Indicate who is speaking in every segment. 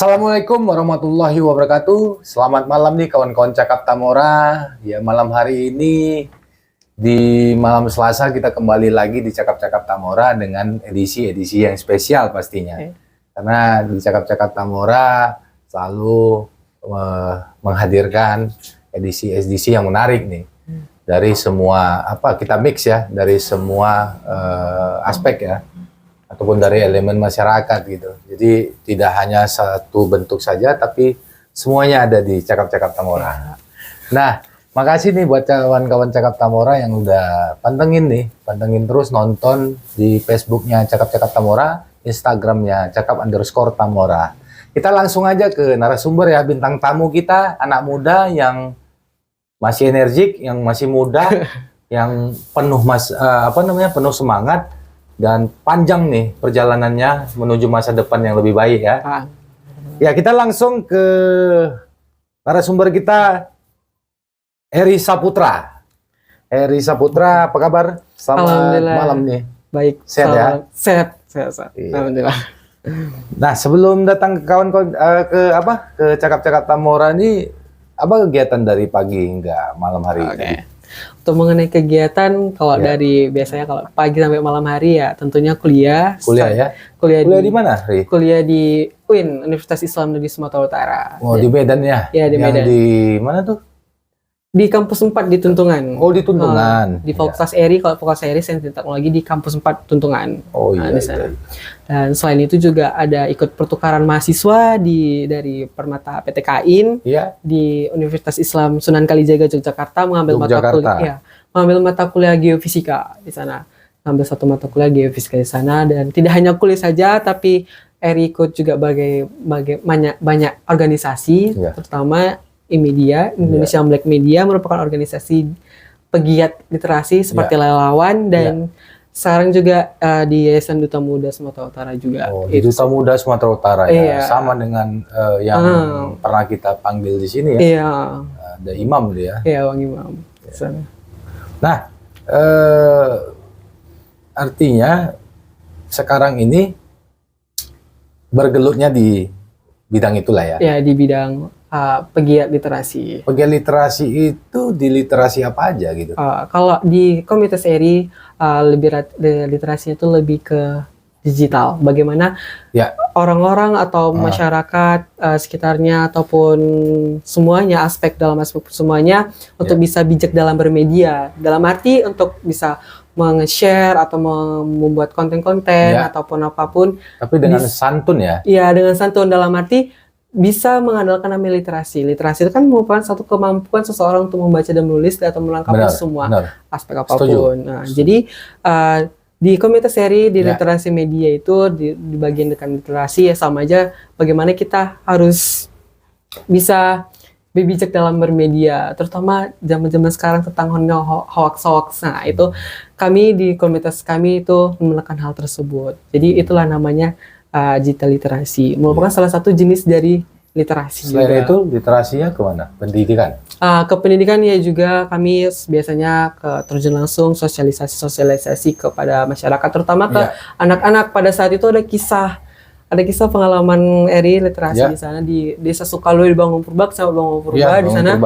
Speaker 1: Assalamualaikum warahmatullahi wabarakatuh. Selamat malam nih kawan-kawan Cakap Tamora. Ya, malam hari ini di malam Selasa kita kembali lagi di Cakap-Cakap Tamora dengan edisi-edisi yang spesial pastinya. Karena di Cakap-Cakap Tamora selalu menghadirkan edisi-edisi yang menarik nih. Dari semua kita mix ya, dari semua aspek ya. Ataupun dari elemen masyarakat gitu. Jadi tidak hanya satu bentuk saja, tapi semuanya ada di Cakap-Cakap Tamora. Nah, makasih nih buat kawan-kawan Cakap Tamora yang udah pantengin terus nonton di Facebooknya Cakap-Cakap Tamora, Instagramnya Cakap_Tamora. Kita langsung aja ke narasumber ya, bintang tamu kita, anak muda yang masih energik, yang masih muda, yang penuh penuh semangat. Dan panjang nih perjalanannya menuju masa depan yang lebih baik ya. Ya, kita langsung ke narasumber kita, Eri Saputra. Eri Saputra, apa kabar? Selamat malam nih.
Speaker 2: Baik.
Speaker 1: Sehat ya?
Speaker 2: Sehat.
Speaker 1: Iya.
Speaker 2: Alhamdulillah.
Speaker 1: Nah, sebelum datang ke kawan-kawan ke Cakap-Cakap Tamora ini, apa kegiatan dari pagi hingga malam hari ini?
Speaker 2: Untuk mengenai kegiatan, kalau dari biasanya kalau pagi sampai malam hari ya tentunya kuliah.
Speaker 1: Kuliah ya?
Speaker 2: Kuliah
Speaker 1: di mana, Ri?
Speaker 2: Kuliah di UIN, Universitas Islam Negeri Sumatera Utara.
Speaker 1: Oh, di Medan ya?
Speaker 2: Ya, di Medan.
Speaker 1: Di mana tuh?
Speaker 2: Di kampus 4 di Tuntungan.
Speaker 1: Oh, di Tuntungan.
Speaker 2: Di Fakultas ERI, kalau Fakultas ERI Sains dan Teknologi di kampus 4 Tuntungan.
Speaker 1: Oh iya.
Speaker 2: Di sana. Dan selain itu juga ada ikut pertukaran mahasiswa dari Permata PTKIN di Universitas Islam Sunan Kalijaga Yogyakarta, mengambil mata kuliah geofisika di sana. Ambil satu mata kuliah geofisika di sana, dan tidak hanya kuliah saja, tapi ERI ikut juga banyak organisasi, terutama IMedia, Indonesia Black Media, merupakan organisasi pegiat literasi seperti relawan, dan sekarang juga di Yayasan Duta Muda Sumatera Utara juga.
Speaker 1: Oh, di Duta Muda Sumatera Utara ya, sama dengan yang pernah kita panggil di sini ya.
Speaker 2: Iya.
Speaker 1: Ada Imam dia.
Speaker 2: Iya, Bang Imam.
Speaker 1: Nah, artinya sekarang ini bergelutnya di bidang itulah ya.
Speaker 2: Ya, di bidang pegiat literasi.
Speaker 1: Pegiat literasi itu di literasi apa aja gitu?
Speaker 2: Kalau di Komunitas ERI, literasinya itu lebih ke digital. Bagaimana orang-orang atau masyarakat sekitarnya ataupun semuanya, aspek semuanya untuk bisa bijak dalam bermedia. Dalam arti untuk bisa meng-share atau membuat konten-konten ataupun apapun.
Speaker 1: Tapi dengan santun ya?
Speaker 2: Iya, dengan santun, dalam arti bisa mengandalkan namanya literasi. Literasi itu kan merupakan satu kemampuan seseorang untuk membaca dan menulis atau melengkapi semua aspek apapun. Nah, jadi di Komunitas ERI di literasi media itu di bagian dengan literasi ya sama aja bagaimana kita harus bisa bijak dalam bermedia, terutama zaman-zaman sekarang tentang hoax. Nah, itu kami di komunitas kami itu menekan hal tersebut. Jadi itulah namanya digital literasi, merupakan salah satu jenis dari literasi.
Speaker 1: Selain itu literasinya kemana? Pendidikan?
Speaker 2: Ke pendidikan ya juga kami biasanya terjun langsung sosialisasi kepada masyarakat, terutama ke anak-anak. Pada saat itu ada kisah pengalaman ERI literasi di sana di Desa Sukalui di Bangun Purba, di sana.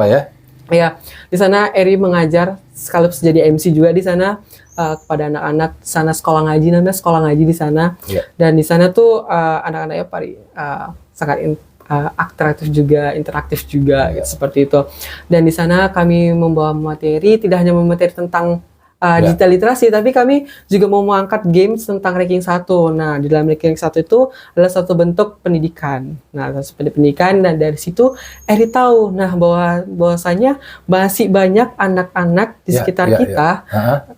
Speaker 2: Ya, di sana ERI mengajar sekaligus jadi MC juga di sana. Kepada anak-anak sana, namanya sekolah ngaji di sana. Dan di sana tuh anak-anaknya sangat interaktif juga gitu, seperti itu. Dan di sana kami membawa materi, tidak hanya materi tentang digital literasi, tapi kami juga mau mengangkat games tentang ranking 1. Nah, di dalam ranking 1 itu adalah satu bentuk pendidikan. Nah, seperti pendidikan, dan dari situ Eri tahu bahwasanya masih banyak anak-anak di sekitar kita,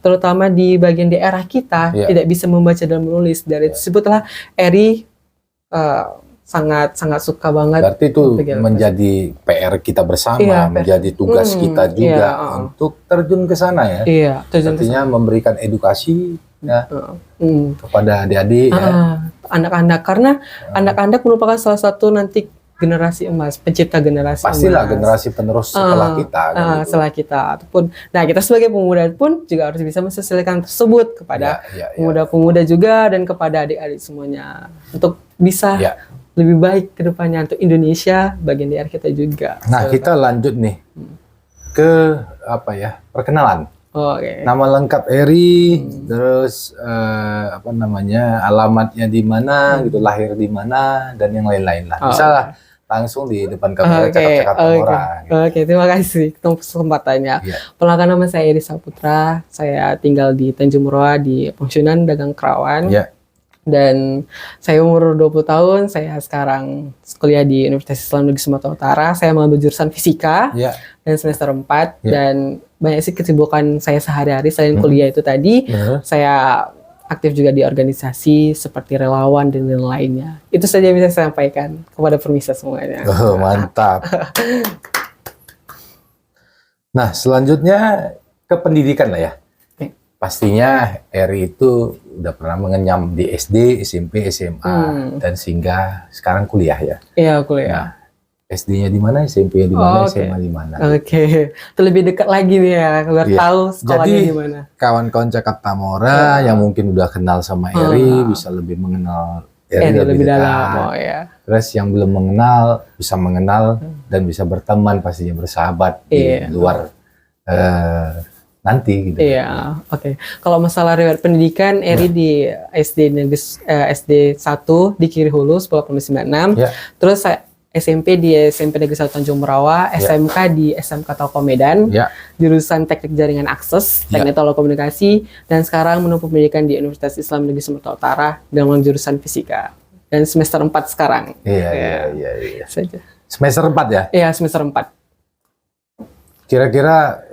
Speaker 2: terutama di bagian daerah kita, tidak bisa membaca dan menulis. Dari tersebutlah Eri sangat suka banget.
Speaker 1: Berarti itu menjadi PR kita bersama, menjadi tugas kita juga untuk terjun ke sana ya.
Speaker 2: Iya,
Speaker 1: artinya memberikan edukasi kepada adik-adik
Speaker 2: anak-anak, karena anak-anak merupakan salah satu nanti generasi emas, pencipta generasi
Speaker 1: pastilah
Speaker 2: emas.
Speaker 1: Generasi penerus setelah kita
Speaker 2: setelah kita ataupun kita sebagai pemuda pun juga harus bisa mensosialisasikan tersebut kepada pemuda-pemuda juga dan kepada adik-adik semuanya untuk bisa lebih baik ke depannya untuk Indonesia, bagian daerah kita juga.
Speaker 1: Nah, kita lanjut nih ke apa ya, perkenalan.
Speaker 2: Oke.
Speaker 1: Nama lengkap Eri, terus apa namanya, alamatnya di mana, gitu, lahir di mana, dan yang lain-lain lah. Bisa lah langsung di depan kamera cakap-cakap Tamora. Gitu.
Speaker 2: Oke, terima kasih untuk kesempatannya. Perkenalkan, nama saya Eri Saputra. Saya tinggal di Tanjung Roa di Pensiunan Dagang Kerawan. Dan saya umur 20 tahun, saya sekarang kuliah di Universitas Islam Negeri Sumatera Utara. Saya mengambil jurusan fisika dan semester 4 dan banyak sih kesibukan saya sehari-hari selain kuliah itu tadi. Saya aktif juga di organisasi seperti relawan dan lainnya. Itu saja yang bisa saya sampaikan kepada permisa semuanya.
Speaker 1: Oh, mantap. Nah, selanjutnya ke pendidikan lah ya. Pastinya Eri itu udah pernah mengenyam di SD, SMP, SMA, dan sehingga sekarang kuliah ya.
Speaker 2: Iya, kuliah. Nah,
Speaker 1: SD-nya di mana, SMP-nya di mana, SMA di mana.
Speaker 2: Oke. Itu lebih dekat lagi nih ya, biar tahu sekolahnya di mana.
Speaker 1: Jadi, kawan-kawan Cakap Tamora yang mungkin udah kenal sama Eri bisa lebih mengenal Eri lebih dalam. Terus yang belum mengenal bisa mengenal dan bisa berteman, pastinya bersahabat di luar nanti gitu.
Speaker 2: Iya, oke. Kalau masalah riwayat pendidikan, Eri di SD 1 di Kiri Hulu 1096. Terus saya SMP di SMP Negeri 1 Tanjung Merawa, SMK di SMK Telkom Medan, jurusan Teknik Jaringan Akses, Teknik Telekomunikasi, dan sekarang menempuh pendidikan di Universitas Islam Negeri Sumatera Utara dengan jurusan Fisika. Dan semester 4 sekarang.
Speaker 1: Iya. Semester 4 ya?
Speaker 2: Iya, semester 4.
Speaker 1: Kira-kira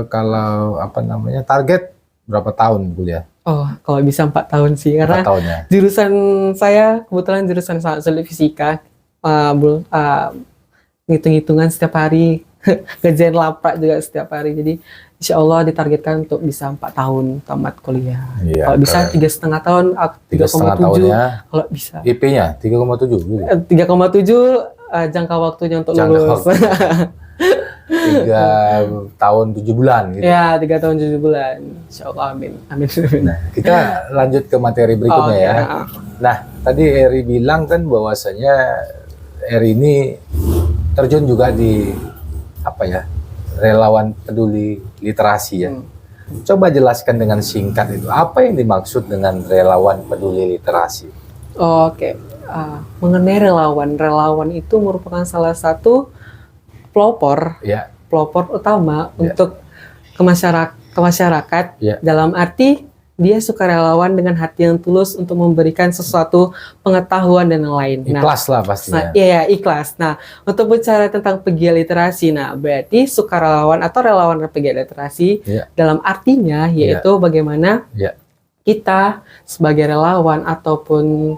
Speaker 1: kalau apa namanya, target berapa tahun kuliah?
Speaker 2: Oh, kalau bisa 4 tahun sih, karena jurusan saya kebetulan jurusan sangat sulit fisika. Ngitung-hitungan setiap hari, ngerjain laprak juga setiap hari. Jadi insya Allah ditargetkan untuk bisa 4 tahun tamat kuliah. Kalau bisa 3,5 tahun, 3,7 kalau bisa.
Speaker 1: IP-nya 3,7.
Speaker 2: 3,7 jangka waktunya untuk lulus.
Speaker 1: 3 tahun 7 bulan gitu.
Speaker 2: Ya, 3 tahun 7 bulan. Insya Allah, amin.
Speaker 1: Nah, kita lanjut ke materi berikutnya ya. Nah, tadi Eri bilang kan bahwasanya Eri ini terjun juga di apa ya, relawan peduli literasi ya. Coba jelaskan dengan singkat itu, apa yang dimaksud dengan relawan peduli literasi?
Speaker 2: Oke. Mengenai relawan itu merupakan salah satu pelopor utama untuk ke masyarakat dalam arti dia sukarelawan dengan hati yang tulus untuk memberikan sesuatu pengetahuan dan lain.
Speaker 1: Ikhlas lah pastinya.
Speaker 2: Iya, ikhlas. Nah, untuk bicara tentang pegiat literasi, berarti sukarelawan atau relawan pegiat literasi dalam artinya yaitu bagaimana kita sebagai relawan ataupun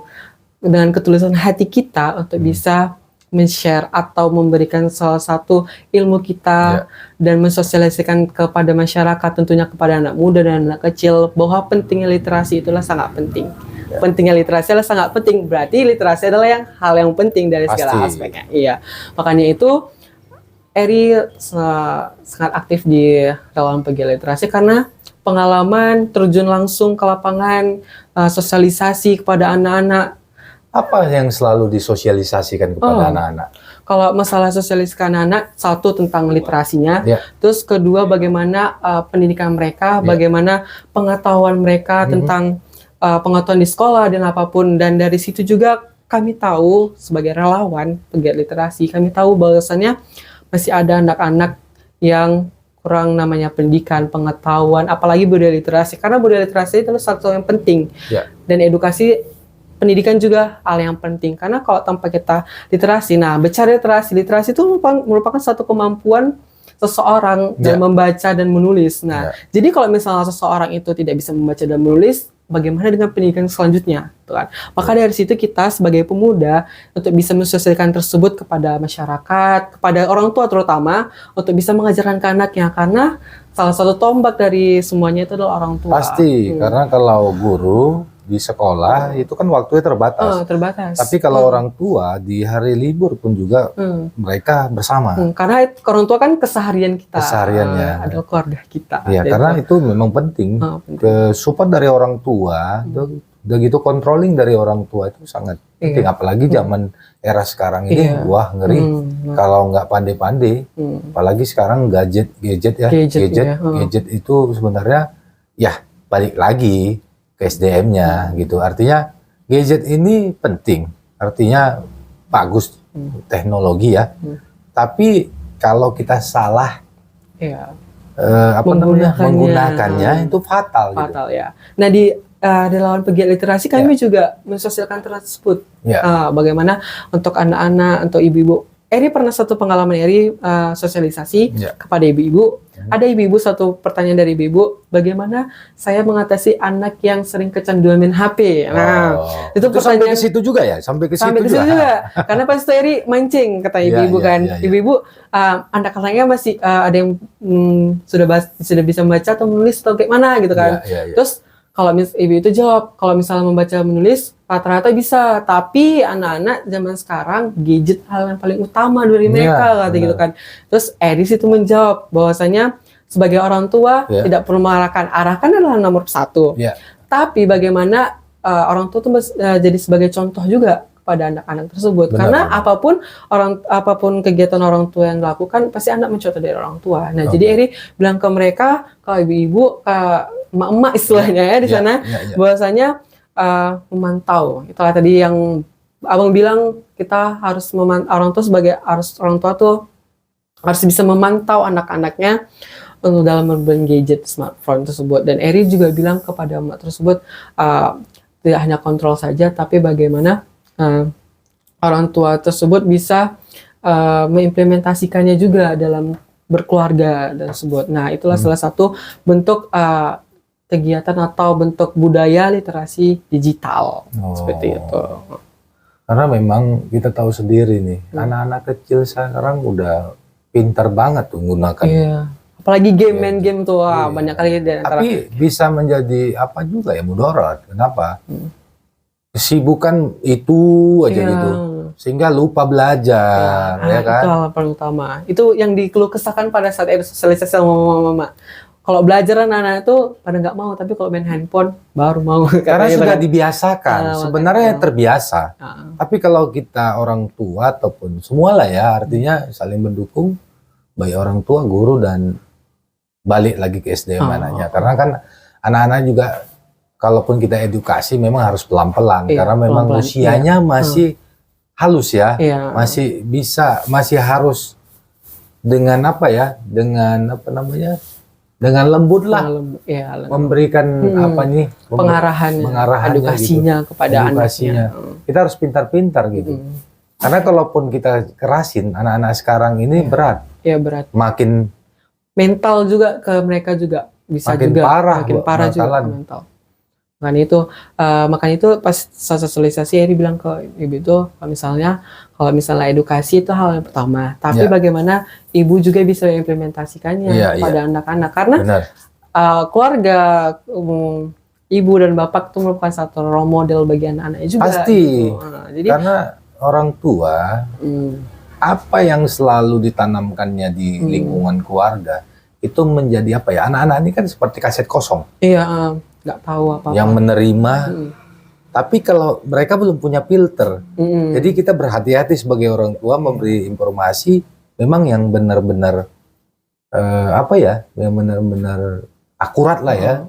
Speaker 2: dengan ketulusan hati kita untuk bisa men-share atau memberikan salah satu ilmu kita dan mensosialisasikan kepada masyarakat, tentunya kepada anak muda dan anak kecil, bahwa pentingnya literasi itulah sangat penting. Pentingnya literasi adalah sangat penting, berarti literasi adalah hal yang penting dari segala aspeknya. Iya, makanya itu Eri sangat aktif di relawan pegiat literasi karena pengalaman terjun langsung ke lapangan, sosialisasi kepada anak-anak.
Speaker 1: Apa yang selalu disosialisasikan kepada anak-anak?
Speaker 2: Kalau masalah sosialisasikan anak, satu tentang literasinya, terus kedua bagaimana pendidikan mereka, bagaimana pengetahuan mereka tentang pengetahuan di sekolah dan apapun. Dan dari situ juga kami tahu sebagai relawan pegiat literasi, kami tahu bahwasannya masih ada anak-anak yang kurang namanya pendidikan, pengetahuan, apalagi budaya literasi. Karena budaya literasi itu adalah satu yang penting. Dan edukasi pendidikan juga hal yang penting, karena kalau tanpa kita literasi, bicara literasi itu merupakan satu kemampuan seseorang dan membaca dan menulis. Jadi kalau misalnya seseorang itu tidak bisa membaca dan menulis, bagaimana dengan pendidikan selanjutnya, kan? Maka dari situ kita sebagai pemuda untuk bisa mensosialisasikan tersebut kepada masyarakat, kepada orang tua terutama, untuk bisa mengajarkan ke anaknya, karena salah satu tombak dari semuanya itu adalah orang tua.
Speaker 1: Pasti, karena kalau guru di sekolah itu kan waktunya terbatas. Tapi kalau orang tua di hari libur pun juga mereka bersama.
Speaker 2: Karena orang tua kan keseharian kita.
Speaker 1: Kesehariannya
Speaker 2: adalah keluarga kita.
Speaker 1: Ya, karena itu memang penting. Support dari orang tua itu Udah gitu controlling dari orang tua itu sangat penting. Apalagi zaman era sekarang ini, wah ngeri. Kalau nggak pandai-pandai, apalagi sekarang gadget ya, gadget itu sebenarnya ya balik lagi ke SDM-nya gitu. Artinya gadget ini penting, artinya bagus teknologi ya. Tapi kalau kita salah menggunakannya itu fatal.
Speaker 2: Fatal gitu. Ya. Nah di relawan pegiat literasi kami juga mensosialkan tersebut. Bagaimana untuk anak-anak, untuk ibu-ibu. Eri pernah satu pengalaman Eri sosialisasi kepada ibu-ibu. Ada ibu-ibu satu pertanyaan dari ibu-ibu, bagaimana saya mengatasi anak yang sering kecanduan main HP? Nah, itu pertanyaan
Speaker 1: sampai ke situ juga ya, sampai ke situ
Speaker 2: juga. Karena pas itu Eri mancing kata ibu-ibu ibu-ibu anak-anaknya masih ada yang sudah bisa membaca atau menulis atau kayak mana gitu kan. Terus kalau ibu itu jawab, kalau misalnya membaca menulis rata-rata bisa, tapi anak-anak zaman sekarang gadget hal yang paling utama dari mereka kata gitu kan. Terus Eris itu menjawab bahwasanya sebagai orang tua tidak perlu arahkan adalah nomor satu. Tapi bagaimana orang tua itu jadi sebagai contoh juga pada anak-anak tersebut. Karena apapun kegiatan orang tua yang dilakukan pasti anak mencontoh dari orang tua. Nah, jadi Eri bilang ke mereka, kalau ibu-ibu emak-emak istilahnya ya di sana bahwasanya memantau. Itulah tadi yang Abang bilang, kita harus orang tua tuh harus bisa memantau anak-anaknya untuk dalam bermain gadget smartphone tersebut. Dan Eri juga bilang kepada emak tersebut tidak hanya kontrol saja, tapi bagaimana orang tua tersebut bisa mengimplementasikannya juga dalam berkeluarga tersebut. Nah, itulah salah satu bentuk kegiatan atau bentuk budaya literasi digital seperti itu.
Speaker 1: Karena memang kita tahu sendiri nih, anak-anak kecil sekarang udah pintar banget tuh menggunakan.
Speaker 2: Apalagi main game tuh banyak kali di antara.
Speaker 1: Tapi bisa menjadi apa juga ya, mudarat. Kenapa? Kesibukan itu aja gitu, sehingga lupa belajar, ya kan?
Speaker 2: Itu hal paling utama. Itu yang dikeluh kesahkan pada saat sosialisasi sama mama. Kalau belajar anak-anak itu pada nggak mau, tapi kalau main handphone baru mau.
Speaker 1: Karena sudah dibiasakan, sebenarnya terbiasa. Tapi kalau kita orang tua ataupun semualah ya, artinya saling mendukung, baik orang tua, guru, dan balik lagi ke SDM anaknya. Karena kan anak-anak juga, kalaupun kita edukasi memang harus pelan-pelan, karena memang usianya masih halus ya, masih harus dengan dengan lembut lah, memberikan pengarahan
Speaker 2: edukasinya gitu kepada anaknya.
Speaker 1: Kita harus pintar-pintar gitu. Karena kalaupun kita kerasin, anak-anak sekarang ini berat.
Speaker 2: Berat.
Speaker 1: Makin
Speaker 2: mental juga ke mereka juga bisa
Speaker 1: makin parah
Speaker 2: juga mental. Makanya itu pas sosialisasi Eri bilang ke ibu itu, kalau misalnya edukasi itu hal yang pertama, tapi bagaimana ibu juga bisa mengimplementasikannya kepada anak-anak, karena keluarga ibu dan bapak itu merupakan satu role model bagi anak-anaknya juga.
Speaker 1: Pasti,
Speaker 2: gitu. Jadi
Speaker 1: karena orang tua apa yang selalu ditanamkannya di lingkungan keluarga itu menjadi apa ya, anak-anak ini kan seperti kaset kosong.
Speaker 2: Nggak tahu apa-apa.
Speaker 1: Yang menerima, tapi kalau mereka belum punya filter, jadi kita berhati-hati sebagai orang tua memberi informasi memang yang benar-benar yang benar-benar akurat lah ya.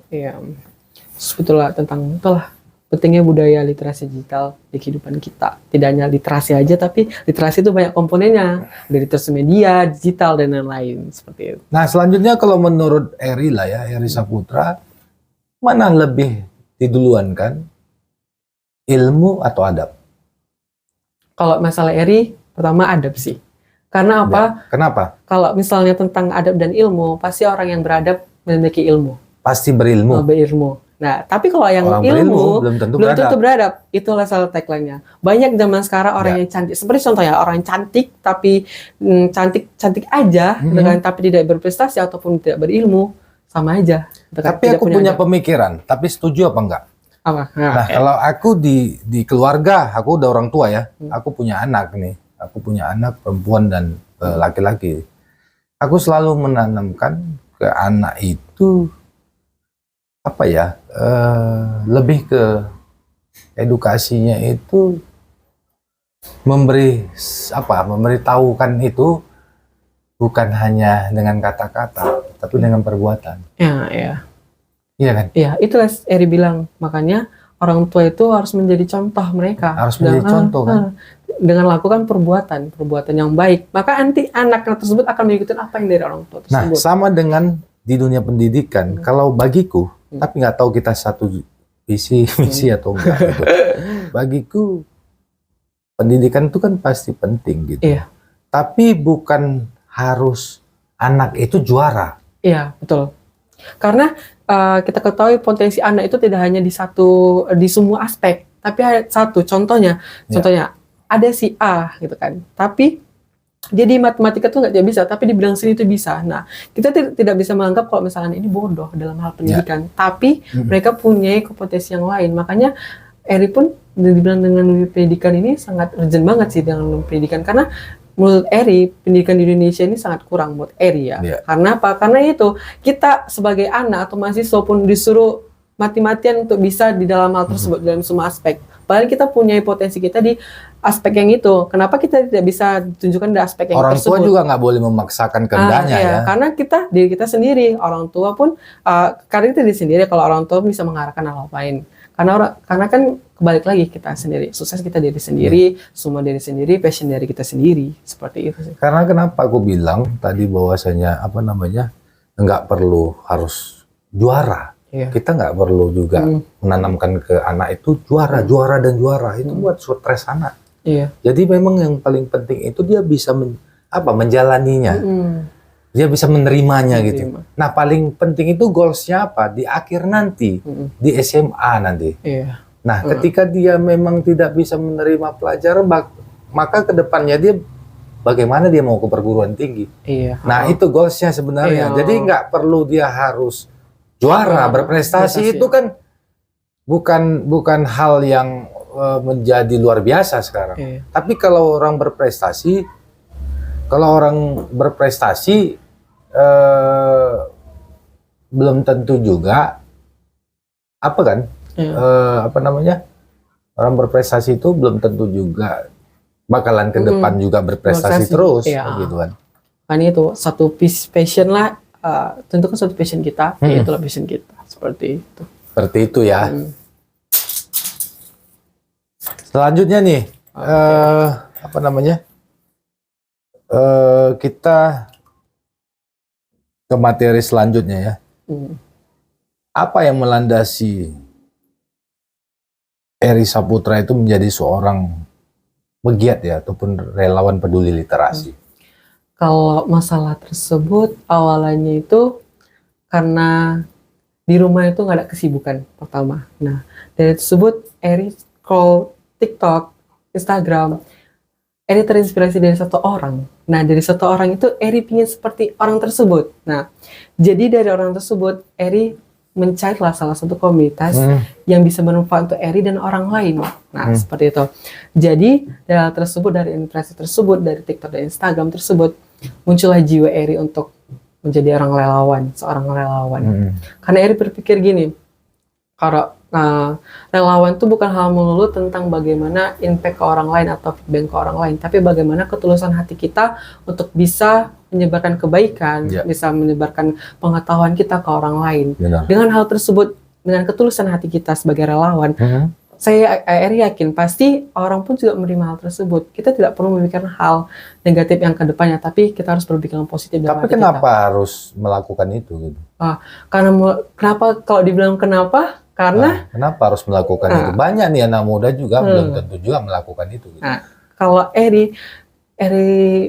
Speaker 2: Sebetulnya tentang itulah pentingnya budaya literasi digital di kehidupan kita. Tidak hanya literasi aja, tapi literasi itu banyak komponennya, dari literasi media, digital, dan lain-lain seperti itu.
Speaker 1: Nah, selanjutnya kalau menurut Eri lah ya, Eri Saputra, mana lebih diduluankan, ilmu atau adab?
Speaker 2: Kalau masalah Eri, pertama adab sih. Karena apa?
Speaker 1: Kenapa?
Speaker 2: Kalau misalnya tentang adab dan ilmu, pasti orang yang beradab memiliki ilmu.
Speaker 1: Pasti berilmu.
Speaker 2: Berilmu. Nah, tapi kalau yang
Speaker 1: orang
Speaker 2: ilmu
Speaker 1: belum tentu
Speaker 2: beradab. Itulah salah tagline-nya. Banyak zaman sekarang orang yang cantik. Seperti contohnya orang cantik, tapi cantik aja, dengan tapi tidak berprestasi ataupun tidak berilmu, sama aja.
Speaker 1: Tapi aku punya pemikiran, tapi setuju apa enggak? Nah, kalau aku di keluarga, aku udah orang tua ya, aku punya anak nih, aku punya anak perempuan dan laki-laki. Aku selalu menanamkan ke anak itu lebih ke edukasinya itu memberitahukan itu bukan hanya dengan kata-kata, tapi dengan perbuatan.
Speaker 2: Ya, ya.
Speaker 1: Iya kan?
Speaker 2: Ya, itulah Eri bilang. Makanya orang tua itu harus menjadi contoh mereka.
Speaker 1: Harus menjadi contoh kan?
Speaker 2: Dengan lakukan perbuatan yang baik. Maka nanti anak tersebut akan mengikuti apa yang dari orang tua
Speaker 1: Nah,
Speaker 2: tersebut.
Speaker 1: sama dengan di dunia pendidikan. Kalau bagiku, tapi nggak tahu kita satu misi atau enggak. Gitu. Bagiku, pendidikan itu kan pasti penting gitu.
Speaker 2: Iya.
Speaker 1: Tapi bukan harus anak itu juara.
Speaker 2: Iya, betul. Karena kita ketahui potensi anak itu tidak hanya di semua aspek, tapi ada satu contohnya ada si A gitu kan, tapi jadi matematika tuh nggak bisa, tapi di bidang seni itu bisa. Nah, kita tidak bisa menganggap kalau misalnya ini bodoh dalam hal pendidikan, tapi mereka punya kompetensi yang lain. Makanya Eri pun dibilang dengan pendidikan ini sangat urgent banget sih dengan pendidikan, karena menurut Eri, pendidikan di Indonesia ini sangat kurang buat Eri ya. Karena apa? Karena itu, kita sebagai anak atau mahasiswa pun disuruh mati-matian untuk bisa di dalam hal tersebut, dalam semua aspek. Padahal kita punya potensi kita di aspek yang itu. Kenapa kita tidak bisa tunjukkan di aspek yang tersebut?
Speaker 1: Orang tua juga nggak boleh memaksakan kehendaknya ya.
Speaker 2: Karena diri kita sendiri, orang tua pun, karena kita diri sendiri, kalau orang tua bisa mengarahkan hal lain. Karena kan kebalik lagi kita sendiri, sukses kita diri sendiri, semua diri sendiri, passion dari kita sendiri, seperti itu sih.
Speaker 1: Karena kenapa aku bilang tadi bahwasanya nggak perlu harus juara. Kita nggak perlu juga menanamkan ke anak itu juara dan juara itu buat stres anak. Jadi memang yang paling penting itu dia bisa menjalaninya. Dia bisa menerimanya gitu. Nah, paling penting itu goalsnya apa? Di akhir nanti, di SMA nanti. Nah, ketika dia memang tidak bisa menerima pelajaran, maka kedepannya dia bagaimana dia mau ke perguruan tinggi. Nah, itu goalsnya sebenarnya. Jadi nggak perlu dia harus juara, berprestasi itu kan bukan hal yang menjadi luar biasa sekarang. Tapi kalau orang berprestasi belum tentu juga orang berprestasi itu belum tentu juga bakalan ke depan juga berprestasi terus gitu kan.
Speaker 2: Kan itu satu passion lah, tentukan satu passion kita, itulah passion kita, seperti itu.
Speaker 1: Seperti itu ya. Selanjutnya nih kita ke materi selanjutnya ya. Apa yang melandasi Eri Saputra itu menjadi seorang pegiat ya ataupun relawan peduli literasi?
Speaker 2: Kalau masalah tersebut awalnya itu karena di rumah itu nggak ada kesibukan pertama. Nah, dari tersebut Eri scroll TikTok, Instagram, Eri terinspirasi dari satu orang. Nah, dari satu orang itu Eri ingin seperti orang tersebut. Nah, jadi dari orang tersebut Eri mencarilah salah satu komunitas yang bisa bermanfaat untuk Eri dan orang lain. Nah, seperti itu. Jadi dari hal tersebut, dari impresi tersebut, dari TikTok dan Instagram tersebut, muncullah jiwa Eri untuk menjadi seorang relawan. Karena Eri berpikir gini, kalau relawan itu bukan hal melulu tentang bagaimana impact ke orang lain atau feedback ke orang lain, tapi bagaimana ketulusan hati kita untuk bisa menyebarkan kebaikan, bisa menyebarkan pengetahuan kita ke orang lain. Dengan hal tersebut, dengan ketulusan hati kita sebagai relawan, Eri yakin pasti orang pun juga menerima hal tersebut. Kita tidak perlu memikirkan hal negatif yang ke depannya, tapi kita harus berpikir yang positif.
Speaker 1: Tapi kenapa harus melakukan itu gitu?
Speaker 2: Kenapa kalau dibilang kenapa? Karena
Speaker 1: kenapa harus melakukan itu? Banyak nih anak muda juga belum tentu juga melakukan itu. Gitu.
Speaker 2: Kalau Eri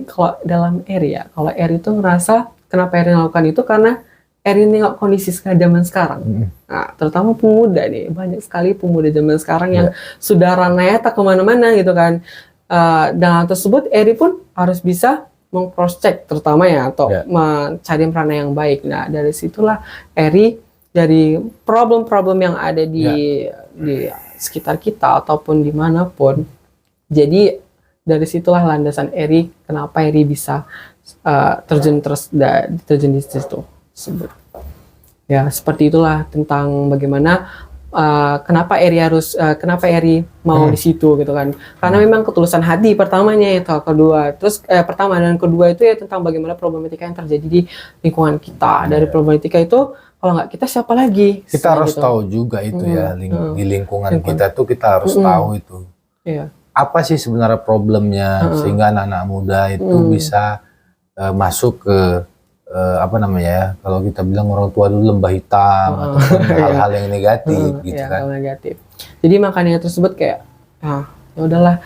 Speaker 2: kalau dalam Eri ya, kalau Eri itu ngerasa kenapa Eri melakukan itu karena Eri nengok kondisi zaman sekarang. Nah, terutama pemuda nih, banyak sekali pemuda zaman sekarang yang sudah ranahnya tak kemana-mana gitu kan. Dan hal tersebut Eri pun harus bisa meng-cross check terutama ya, atau mencari ranah yang baik. Nah, dari situlah Eri dari problem-problem yang ada di sekitar kita ataupun dimanapun. Jadi dari situlah landasan Eri, kenapa Eri bisa terjun di situ. Ya seperti itulah tentang bagaimana kenapa Eri mau di situ gitu kan, karena memang ketulusan hati pertamanya itu, kedua terus pertama dan kedua itu ya tentang bagaimana problematika yang terjadi di lingkungan kita. Dari problematika itu kalau nggak kita siapa lagi,
Speaker 1: kita harus
Speaker 2: gitu.
Speaker 1: tahu juga itu ya di lingkungan kita tuh kita harus tahu itu apa sih sebenarnya problemnya, sehingga anak-anak muda itu bisa masuk ke apa namanya ya, kalau kita bilang orang tua dulu lembah hitam atau hal-hal yang negatif gitu kan.
Speaker 2: Negatif. Jadi makanya tersebut kayak ya udahlah,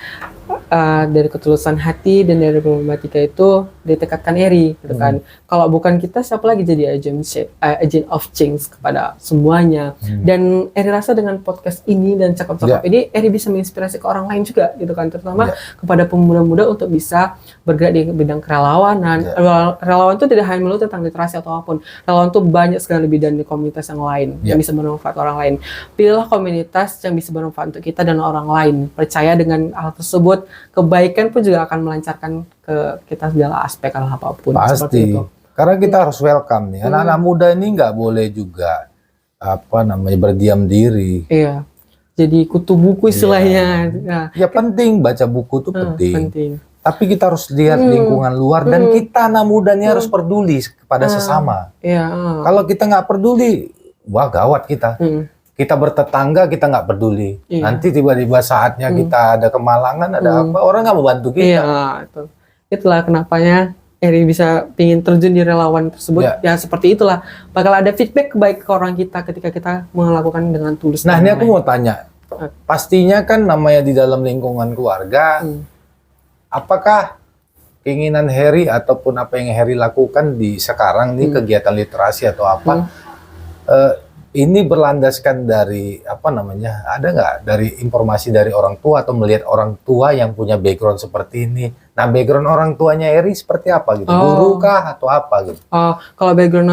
Speaker 2: dari ketulusan hati dan dari problematika itu ditekatkan Eri gitu kan. Kalau bukan kita siapa lagi jadi agent of change kepada semuanya. Dan Eri rasa dengan podcast ini dan cakap-cakap ini Eri bisa menginspirasi ke orang lain juga gitu kan, terutama kepada pemuda-muda untuk bisa bergerak di bidang kerelawanan. Relawan itu tidak hanya melulu tentang literasi atau apapun. Relawan itu banyak sekali bidang di komunitas yang lain yang bisa bermanfaat orang lain. Pilihlah komunitas yang bisa bermanfaat untuk kita dan orang lain. Percaya dengan hal tersebut, kebaikan pun juga akan melancarkan ke kita segala aspek hal apapun.
Speaker 1: Pasti. Karena kita harus welcome nih. Anak-anak muda ini nggak boleh juga apa namanya berdiam diri.
Speaker 2: Iya. Jadi kutu buku istilahnya.
Speaker 1: Ya penting baca buku itu penting. Tapi kita harus lihat lingkungan luar dan kita anak mudanya harus peduli kepada sesama. Kalau kita nggak peduli, wah gawat kita. Kita bertetangga kita nggak peduli, nanti tiba-tiba saatnya kita ada kemalangan, ada apa, orang nggak mau bantu kita.
Speaker 2: Itulah kenapanya Eri bisa pingin terjun di relawan tersebut. Ya seperti itulah, bakal ada feedback baik ke orang kita ketika kita melakukan dengan tulus.
Speaker 1: Nah ini aku mau tanya, pastinya kan namanya di dalam lingkungan keluarga, apakah keinginan Heri ataupun apa yang Heri lakukan di sekarang nih kegiatan literasi atau apa, ini berlandaskan dari apa namanya, ada nggak dari informasi dari orang tua atau melihat orang tua yang punya background seperti ini? Nah background orang tuanya Eri seperti apa gitu? Guru kah atau apa gitu?
Speaker 2: Kalau background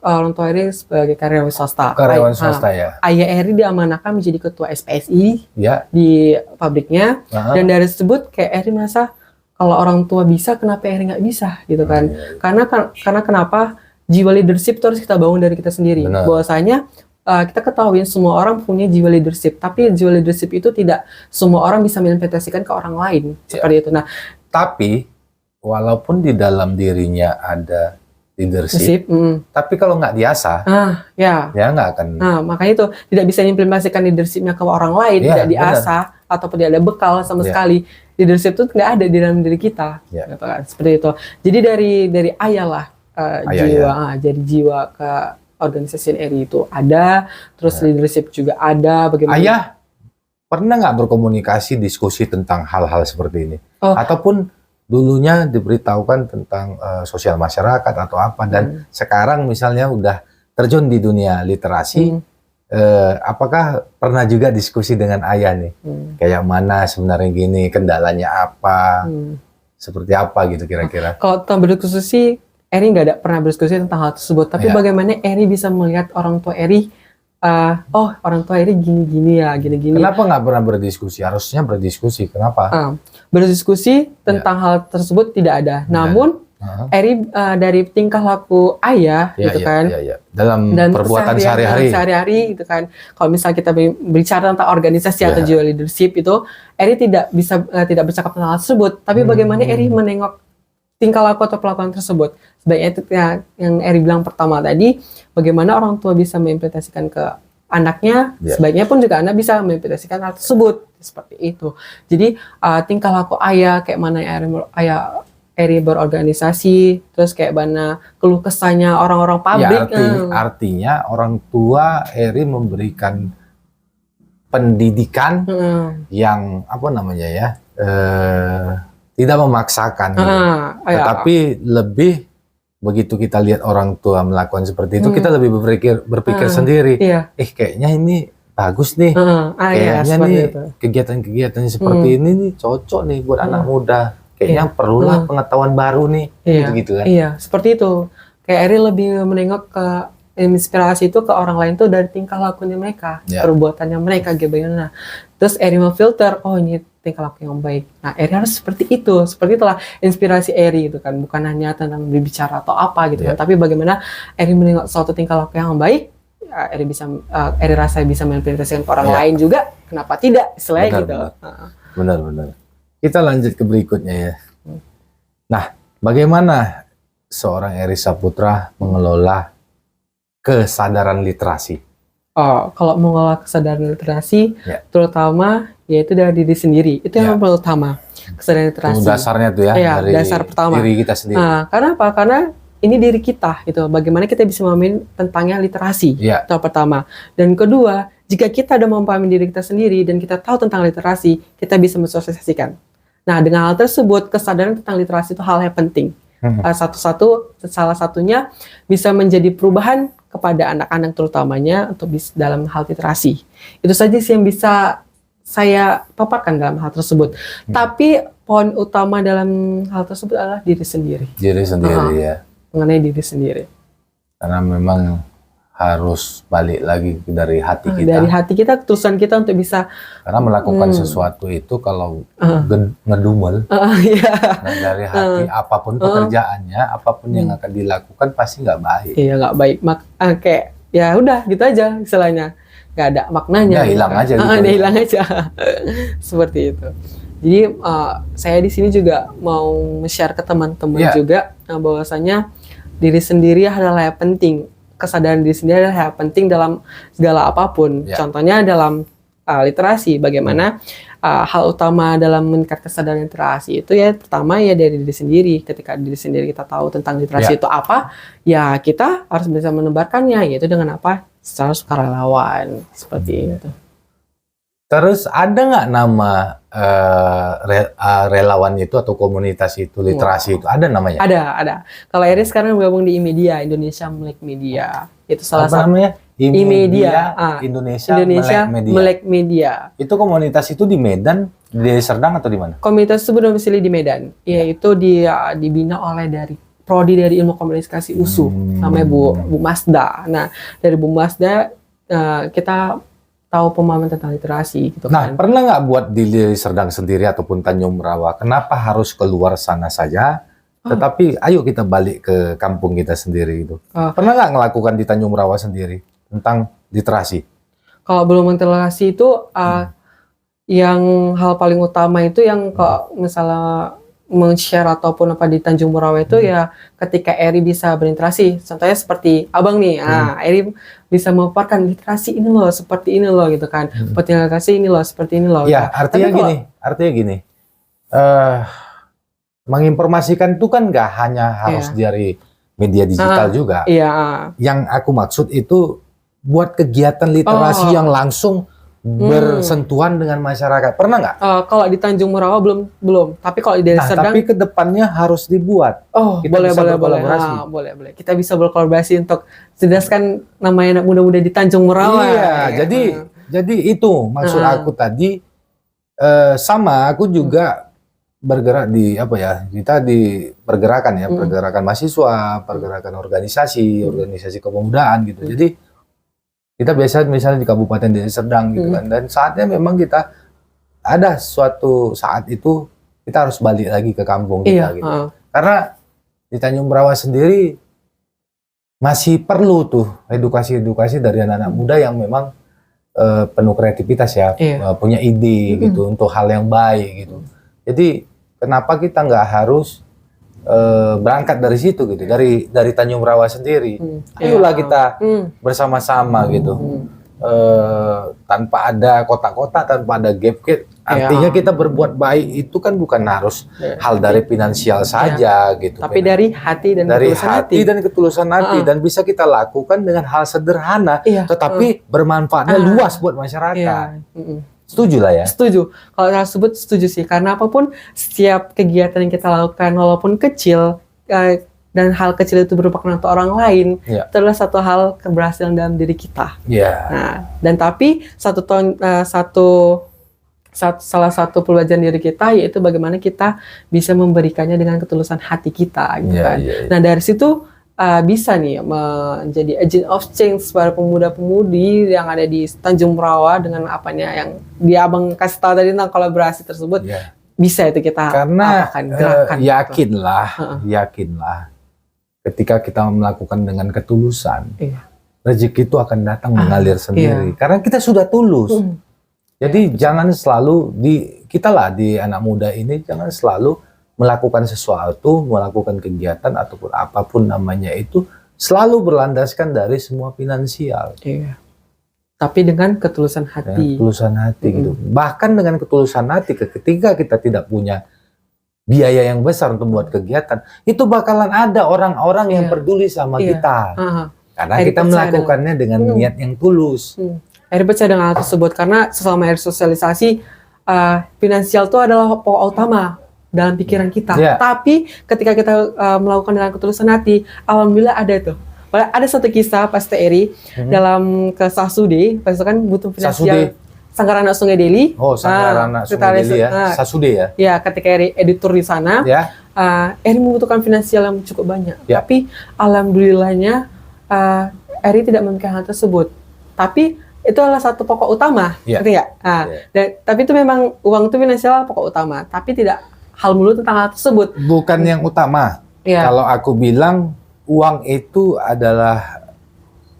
Speaker 2: orang tua Eri sebagai karyawan swasta.
Speaker 1: Karyawan swasta ya.
Speaker 2: Ayah Eri diamanahkan menjadi ketua SPSI di pabriknya, dan dari tersebut kayak Eri merasa kalau orang tua bisa, kenapa Eri nggak bisa gitu kan? Karena kenapa? Jiwa leadership itu harus kita bangun dari kita sendiri. Bahwasanya kita ketahui semua orang punya jiwa leadership, tapi jiwa leadership itu tidak semua orang bisa mengimplementasikan ke orang lain seperti itu. Nah,
Speaker 1: tapi walaupun di dalam dirinya ada leadership, tapi kalau nggak diasah, ya nggak akan.
Speaker 2: Nah, makanya itu tidak bisa mengimplementasikan leadershipnya ke orang lain, tidak diasah ataupun tidak ada bekal sama sekali. Leadership itu nggak ada di dalam diri kita, gitu kan? Seperti itu. Jadi dari ayah lah. Jadi jiwa ke organisasi Eri itu ada, terus leadership juga ada. Bagaimana?
Speaker 1: Ayah pernah nggak berkomunikasi diskusi tentang hal-hal seperti ini, ataupun dulunya diberitahukan tentang sosial masyarakat atau apa, dan sekarang misalnya udah terjun di dunia literasi, apakah pernah juga diskusi dengan ayah nih, kayak mana sebenarnya gini, kendalanya apa, seperti apa gitu kira-kira?
Speaker 2: Kalau tentang berdiskusi, Eri nggak ada pernah berdiskusi tentang hal tersebut, tapi bagaimana Eri bisa melihat orang tua Eri, orang tua Eri gini-gini ya, gini-gini.
Speaker 1: Kenapa nggak pernah berdiskusi? Harusnya berdiskusi, kenapa?
Speaker 2: Berdiskusi tentang hal tersebut tidak ada, namun Eri dari tingkah laku ayah gitu kan,
Speaker 1: dalam perbuatan
Speaker 2: sehari-hari gitu kan. Kalau misalnya kita bicara tentang organisasi atau jiwa leadership itu, Eri tidak bisa tidak bercakap tentang hal tersebut, tapi bagaimana Eri menengok tingkah laku atau pelakuan tersebut. Sebaiknya itu yang Eri bilang pertama tadi, bagaimana orang tua bisa mengimplementasikan ke anaknya, sebaiknya pun juga anak bisa mengimplementasikan hal tersebut, seperti itu. Jadi tingkah laku ayah, kayak mana ayah Eri berorganisasi, terus kayak mana keluh kesahnya orang-orang pabrik.
Speaker 1: Artinya orang tua Eri memberikan pendidikan yang apa namanya ya, tidak memaksakan, tetapi lebih begitu kita lihat orang tua melakukan seperti itu, kita lebih berpikir sendiri, kayaknya ini bagus nih, kayaknya nih kegiatan-kegiatan seperti ini nih cocok nih buat anak muda, kayaknya perlulah pengetahuan baru nih, gitu kan? Iya,
Speaker 2: seperti itu. Kayak Eri lebih menengok ke inspirasi itu ke orang lain tuh dari tingkah lakunya mereka, perbuatannya mereka gimana. Terus Eri memfilter, ini tingkah laku yang baik. Nah, Eri harus seperti itu. Seperti itulah inspirasi Eri itu kan, bukan hanya tentang berbicara atau apa gitu kan, tapi bagaimana Eri menengok suatu tingkah laku yang baik, Eri bisa Eri rasa bisa mengimplementasikan ke orang
Speaker 1: Iya.
Speaker 2: lain juga, kenapa tidak istilahnya
Speaker 1: Benar,
Speaker 2: gitu.
Speaker 1: benar. Benar-benar. Kita lanjut ke berikutnya ya. Nah, bagaimana seorang Eri Saputra mengelola kesadaran literasi?
Speaker 2: Oh, kalau mengelola kesadaran literasi,
Speaker 1: Ya.
Speaker 2: terutama yaitu dari diri sendiri, itu
Speaker 1: Ya.
Speaker 2: yang paling utama, kesadaran literasi.
Speaker 1: Itu dasarnya tuh ya,
Speaker 2: Iya,
Speaker 1: dari
Speaker 2: dasar pertama.
Speaker 1: diri kita sendiri.
Speaker 2: Nah, karena apa? Karena ini diri kita, gitu. Bagaimana kita bisa memahami tentangnya literasi,
Speaker 1: Ya.
Speaker 2: itu yang pertama. Dan kedua, jika kita udah memahami diri kita sendiri dan kita tahu tentang literasi, kita bisa mensosialisasikan. Nah, dengan hal tersebut, kesadaran tentang literasi itu hal yang penting. Salah satunya bisa menjadi perubahan kepada anak-anak terutamanya untuk dalam hal literasi. Itu saja sih yang bisa saya paparkan dalam hal tersebut. Tapi poin utama dalam hal tersebut adalah diri sendiri.
Speaker 1: Diri sendiri ya.
Speaker 2: Mengenai diri sendiri.
Speaker 1: Karena memang harus balik lagi dari hati kita.
Speaker 2: Dari hati kita, ketulusan kita untuk bisa
Speaker 1: Karena melakukan sesuatu itu kalau ngedumel,
Speaker 2: iya.
Speaker 1: nah dari hati apapun pekerjaannya, apapun yang akan dilakukan pasti nggak baik.
Speaker 2: Iya, nggak baik. Kayak ya udah gitu aja istilahnya. Nggak ada maknanya.
Speaker 1: Ya hilang aja gitu.
Speaker 2: Dia hilang aja. Seperti itu. Jadi saya di sini juga mau share ke teman-teman juga bahwasanya diri sendiri adalah yang penting. Kesadaran diri sendiri adalah yang penting dalam segala apapun. Contohnya dalam literasi, bagaimana hal utama dalam meningkatkan kesadaran literasi itu ya pertama ya dari diri sendiri. Ketika diri sendiri kita tahu tentang literasi itu apa, ya kita harus bisa menebarkannya, yaitu dengan apa? Secara sukarelawan, seperti itu.
Speaker 1: Terus ada nggak nama relawan itu atau komunitas itu literasi itu ada namanya?
Speaker 2: Ada. Kalau Eri sekarang bergabung di IMedia, Indonesia Melek Media. Itu salah satu
Speaker 1: namanya?
Speaker 2: IMedia,
Speaker 1: Indonesia Melek
Speaker 2: Melek Media.
Speaker 1: Itu komunitas itu di Medan, di Serdang atau di mana?
Speaker 2: Komunitas itu berdomisili di Medan, yaitu dibina oleh dari prodi dari Ilmu Komunikasi USU, namanya Bu Masda. Nah, dari Bu Masda kita tahu pemahaman tentang literasi gitu
Speaker 1: Nah,
Speaker 2: kan.
Speaker 1: pernah nggak buat di Serdang sendiri ataupun Tanjung Rawa? Kenapa harus keluar sana saja? Tetapi ayo kita balik ke kampung kita sendiri itu. Pernah nggak ngelakukan di Tanjung Rawa sendiri tentang literasi?
Speaker 2: Kalau belum literasi itu yang hal paling utama itu yang kalau misalnya men-share ataupun apa di Tanjung Murawa itu ya ketika Eri bisa berinteraksi. Contohnya seperti abang nih, Eri bisa memaparkan literasi ini loh, seperti ini loh gitu kan. Seperti literasi ini loh, seperti ini loh.
Speaker 1: Ya, artinya gini. Menginformasikan itu kan nggak hanya harus dari media digital juga.
Speaker 2: Iya.
Speaker 1: Yang aku maksud itu buat kegiatan literasi yang langsung bersentuhan dengan masyarakat. Pernah nggak?
Speaker 2: Kalau di Tanjung Murawa belum. Tapi kalau di Serdang,
Speaker 1: tapi kedepannya harus dibuat.
Speaker 2: kita
Speaker 1: boleh.
Speaker 2: Boleh. Kita bisa berkolaborasi untuk jelaskan namanya anak muda-muda di Tanjung Murawa.
Speaker 1: Iya, jadi itu maksud aku tadi. Sama, aku juga bergerak di kita di pergerakan ya, pergerakan mahasiswa, pergerakan organisasi kepemudaan gitu. Jadi kita biasa misalnya di Kabupaten Deli Serdang gitu kan, dan saatnya memang kita ada suatu saat itu kita harus balik lagi ke kampung kita gitu. Karena di Tanjung Merawa sendiri masih perlu tuh edukasi dari anak-anak muda yang memang penuh kreativitas ya, punya ide gitu untuk hal yang baik gitu. Jadi kenapa kita nggak harus berangkat dari situ gitu, dari Tanjung Merawa sendiri. Ayolah kita bersama-sama gitu. Tanpa ada kotak-kotak, tanpa ada gap. Artinya kita berbuat baik itu kan bukan harus hal dari finansial saja gitu.
Speaker 2: Tapi dari hati dan
Speaker 1: ketulusan hati dan bisa kita lakukan dengan hal sederhana, tetapi bermanfaatnya luas buat masyarakat. Setuju lah ya?
Speaker 2: Setuju. Kalau saya sebut setuju sih. Karena apapun, setiap kegiatan yang kita lakukan, walaupun kecil, dan hal kecil itu merupakan untuk orang lain, itu adalah satu hal keberhasilan dalam diri kita. Nah, dan tapi salah satu pelajaran diri kita, yaitu bagaimana kita bisa memberikannya dengan ketulusan hati kita. Gitu kan. Nah, dari situ, bisa nih menjadi agent of change para pemuda-pemudi yang ada di Tanjung Merawa dengan apanya yang dia abang kasih tahu tadi tentang kolaborasi tersebut, bisa itu kita
Speaker 1: karena
Speaker 2: gerakan.
Speaker 1: Yakinlah ketika kita melakukan dengan ketulusan, rezeki itu akan datang mengalir sendiri. Karena kita sudah tulus. Jadi jangan selalu kita lah di anak muda ini jangan selalu melakukan sesuatu, melakukan kegiatan ataupun apapun namanya itu selalu berlandaskan dari semua finansial.
Speaker 2: Iya. Tapi dengan ketulusan hati.
Speaker 1: Ketulusan hati gitu. Bahkan dengan ketulusan hati ketika kita tidak punya biaya yang besar untuk buat kegiatan, itu bakalan ada orang-orang yang peduli sama kita. Karena kita melakukannya dengan niat yang tulus.
Speaker 2: Eri percaya dengan hal tersebut karena selama Eri sosialisasi, finansial itu adalah pokok utama dalam pikiran kita. Tapi ketika kita melakukan dengan ketulusan hati, alhamdulillah ada itu. Ada satu kisah pas Eri dalam ke Sasude, pas itu kan butuh finansial. Sanggarana Sungai Deli.
Speaker 1: Oh, Sanggarana Sungai Deli ya. Sasude ya.
Speaker 2: Ya, ketika Eri editor di sana, Eri membutuhkan finansial yang cukup banyak. Tapi alhamdulillahnya Eri tidak memikirkan hal tersebut. Tapi itu adalah satu pokok utama, ngerti nggak? Tapi itu memang uang itu finansial pokok utama, tapi tidak hal melulu tentang hal tersebut.
Speaker 1: Bukan yang utama. Kalau aku bilang uang itu adalah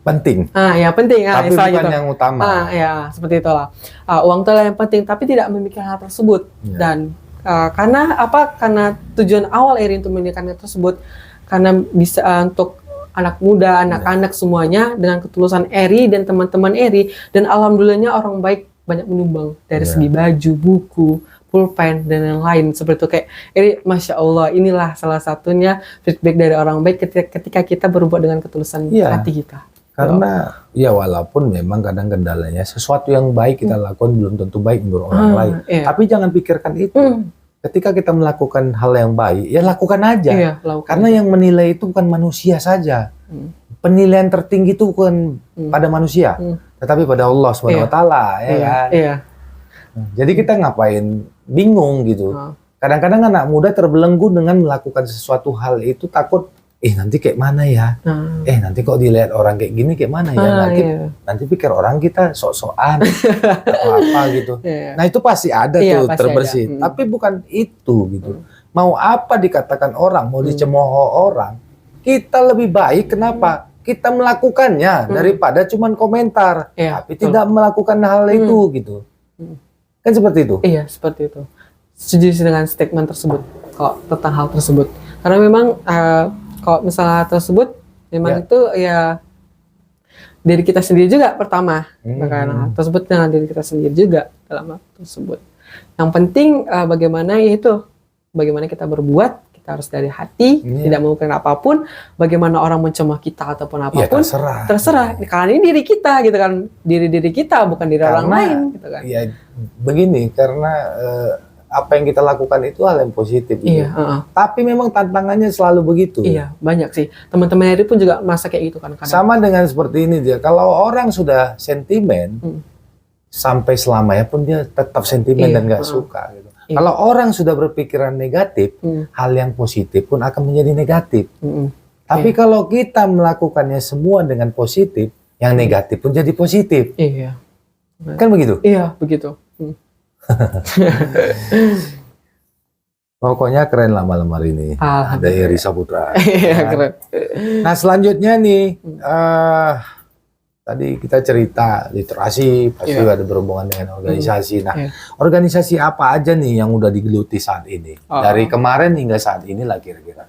Speaker 1: penting.
Speaker 2: Ya penting.
Speaker 1: Tapi bukan
Speaker 2: gitu.
Speaker 1: yang utama.
Speaker 2: Ya seperti itulah. Uang itu adalah yang penting, tapi tidak memikirkan hal tersebut. Dan karena apa? Karena tujuan awal Eri untuk memikirkan hal tersebut, karena bisa untuk anak muda, anak-anak semuanya dengan ketulusan Eri dan teman-teman Eri, dan alhamdulillahnya orang baik banyak menyumbang dari segi baju, buku, pulpen dan yang lain seperti itu. Kayak Eri, masya Allah, inilah salah satunya feedback dari orang baik ketika kita berbuat dengan ketulusan hati kita.
Speaker 1: Karena ya walaupun memang kadang kendalanya sesuatu yang baik kita lakukan belum tentu baik menurut orang lain. Tapi jangan pikirkan itu. Ketika kita melakukan hal yang baik, ya lakukan aja. Karena yang menilai itu bukan manusia saja. Penilaian tertinggi itu bukan pada manusia, tetapi pada Allah SWT, ya kan? Jadi kita ngapain bingung gitu. Kadang-kadang anak muda terbelenggu dengan melakukan sesuatu hal itu takut, nanti kayak mana ya? Nanti kok dilihat orang kayak gini kayak mana ya? Nanti pikir orang kita sok-sokan atau apa gitu. Nah itu pasti ada tuh terbersit. Tapi bukan itu gitu. Mau apa dikatakan orang, mau dicemooh orang, kita lebih baik kenapa? Kita melakukannya daripada cuman komentar, tapi tidak melakukan hal itu gitu. Kan seperti itu.
Speaker 2: Iya, seperti itu. Setuju dengan statement tersebut kalau tentang hal tersebut. Karena memang kalau misalnya tersebut memang itu ya diri kita sendiri juga pertama, karena tersebut dengan diri kita sendiri juga dalam hal tersebut. Yang penting bagaimana kita berbuat, kita harus dari hati, tidak melakukan apapun. Bagaimana orang mencemooh kita ataupun apapun, terserah. Karena ini diri kita gitu kan, diri kita bukan diri orang lain gitu kan.
Speaker 1: Ya begini, karena apa yang kita lakukan itu hal yang positif. Tapi memang tantangannya selalu begitu.
Speaker 2: Iya, banyak sih. Teman-teman Eri pun juga merasa kayak gitu kan.
Speaker 1: Sama dengan seperti ini dia. Kalau orang sudah sentimen, sampai selamanya pun dia tetap sentimen dan nggak suka. Gitu. Kalau orang sudah berpikiran negatif, hal yang positif pun akan menjadi negatif. Tapi kalau kita melakukannya semua dengan positif, yang negatif pun jadi positif. Kan begitu?
Speaker 2: Iya, begitu.
Speaker 1: Pokoknya keren lah malam hari ini. Ada Eri Saputra.
Speaker 2: Keren.
Speaker 1: Nah selanjutnya nih, tadi kita cerita literasi, pasti ada berhubungan dengan organisasi. Nah, organisasi apa aja nih yang udah digeluti saat ini? Dari kemarin hingga saat ini lah kira-kira.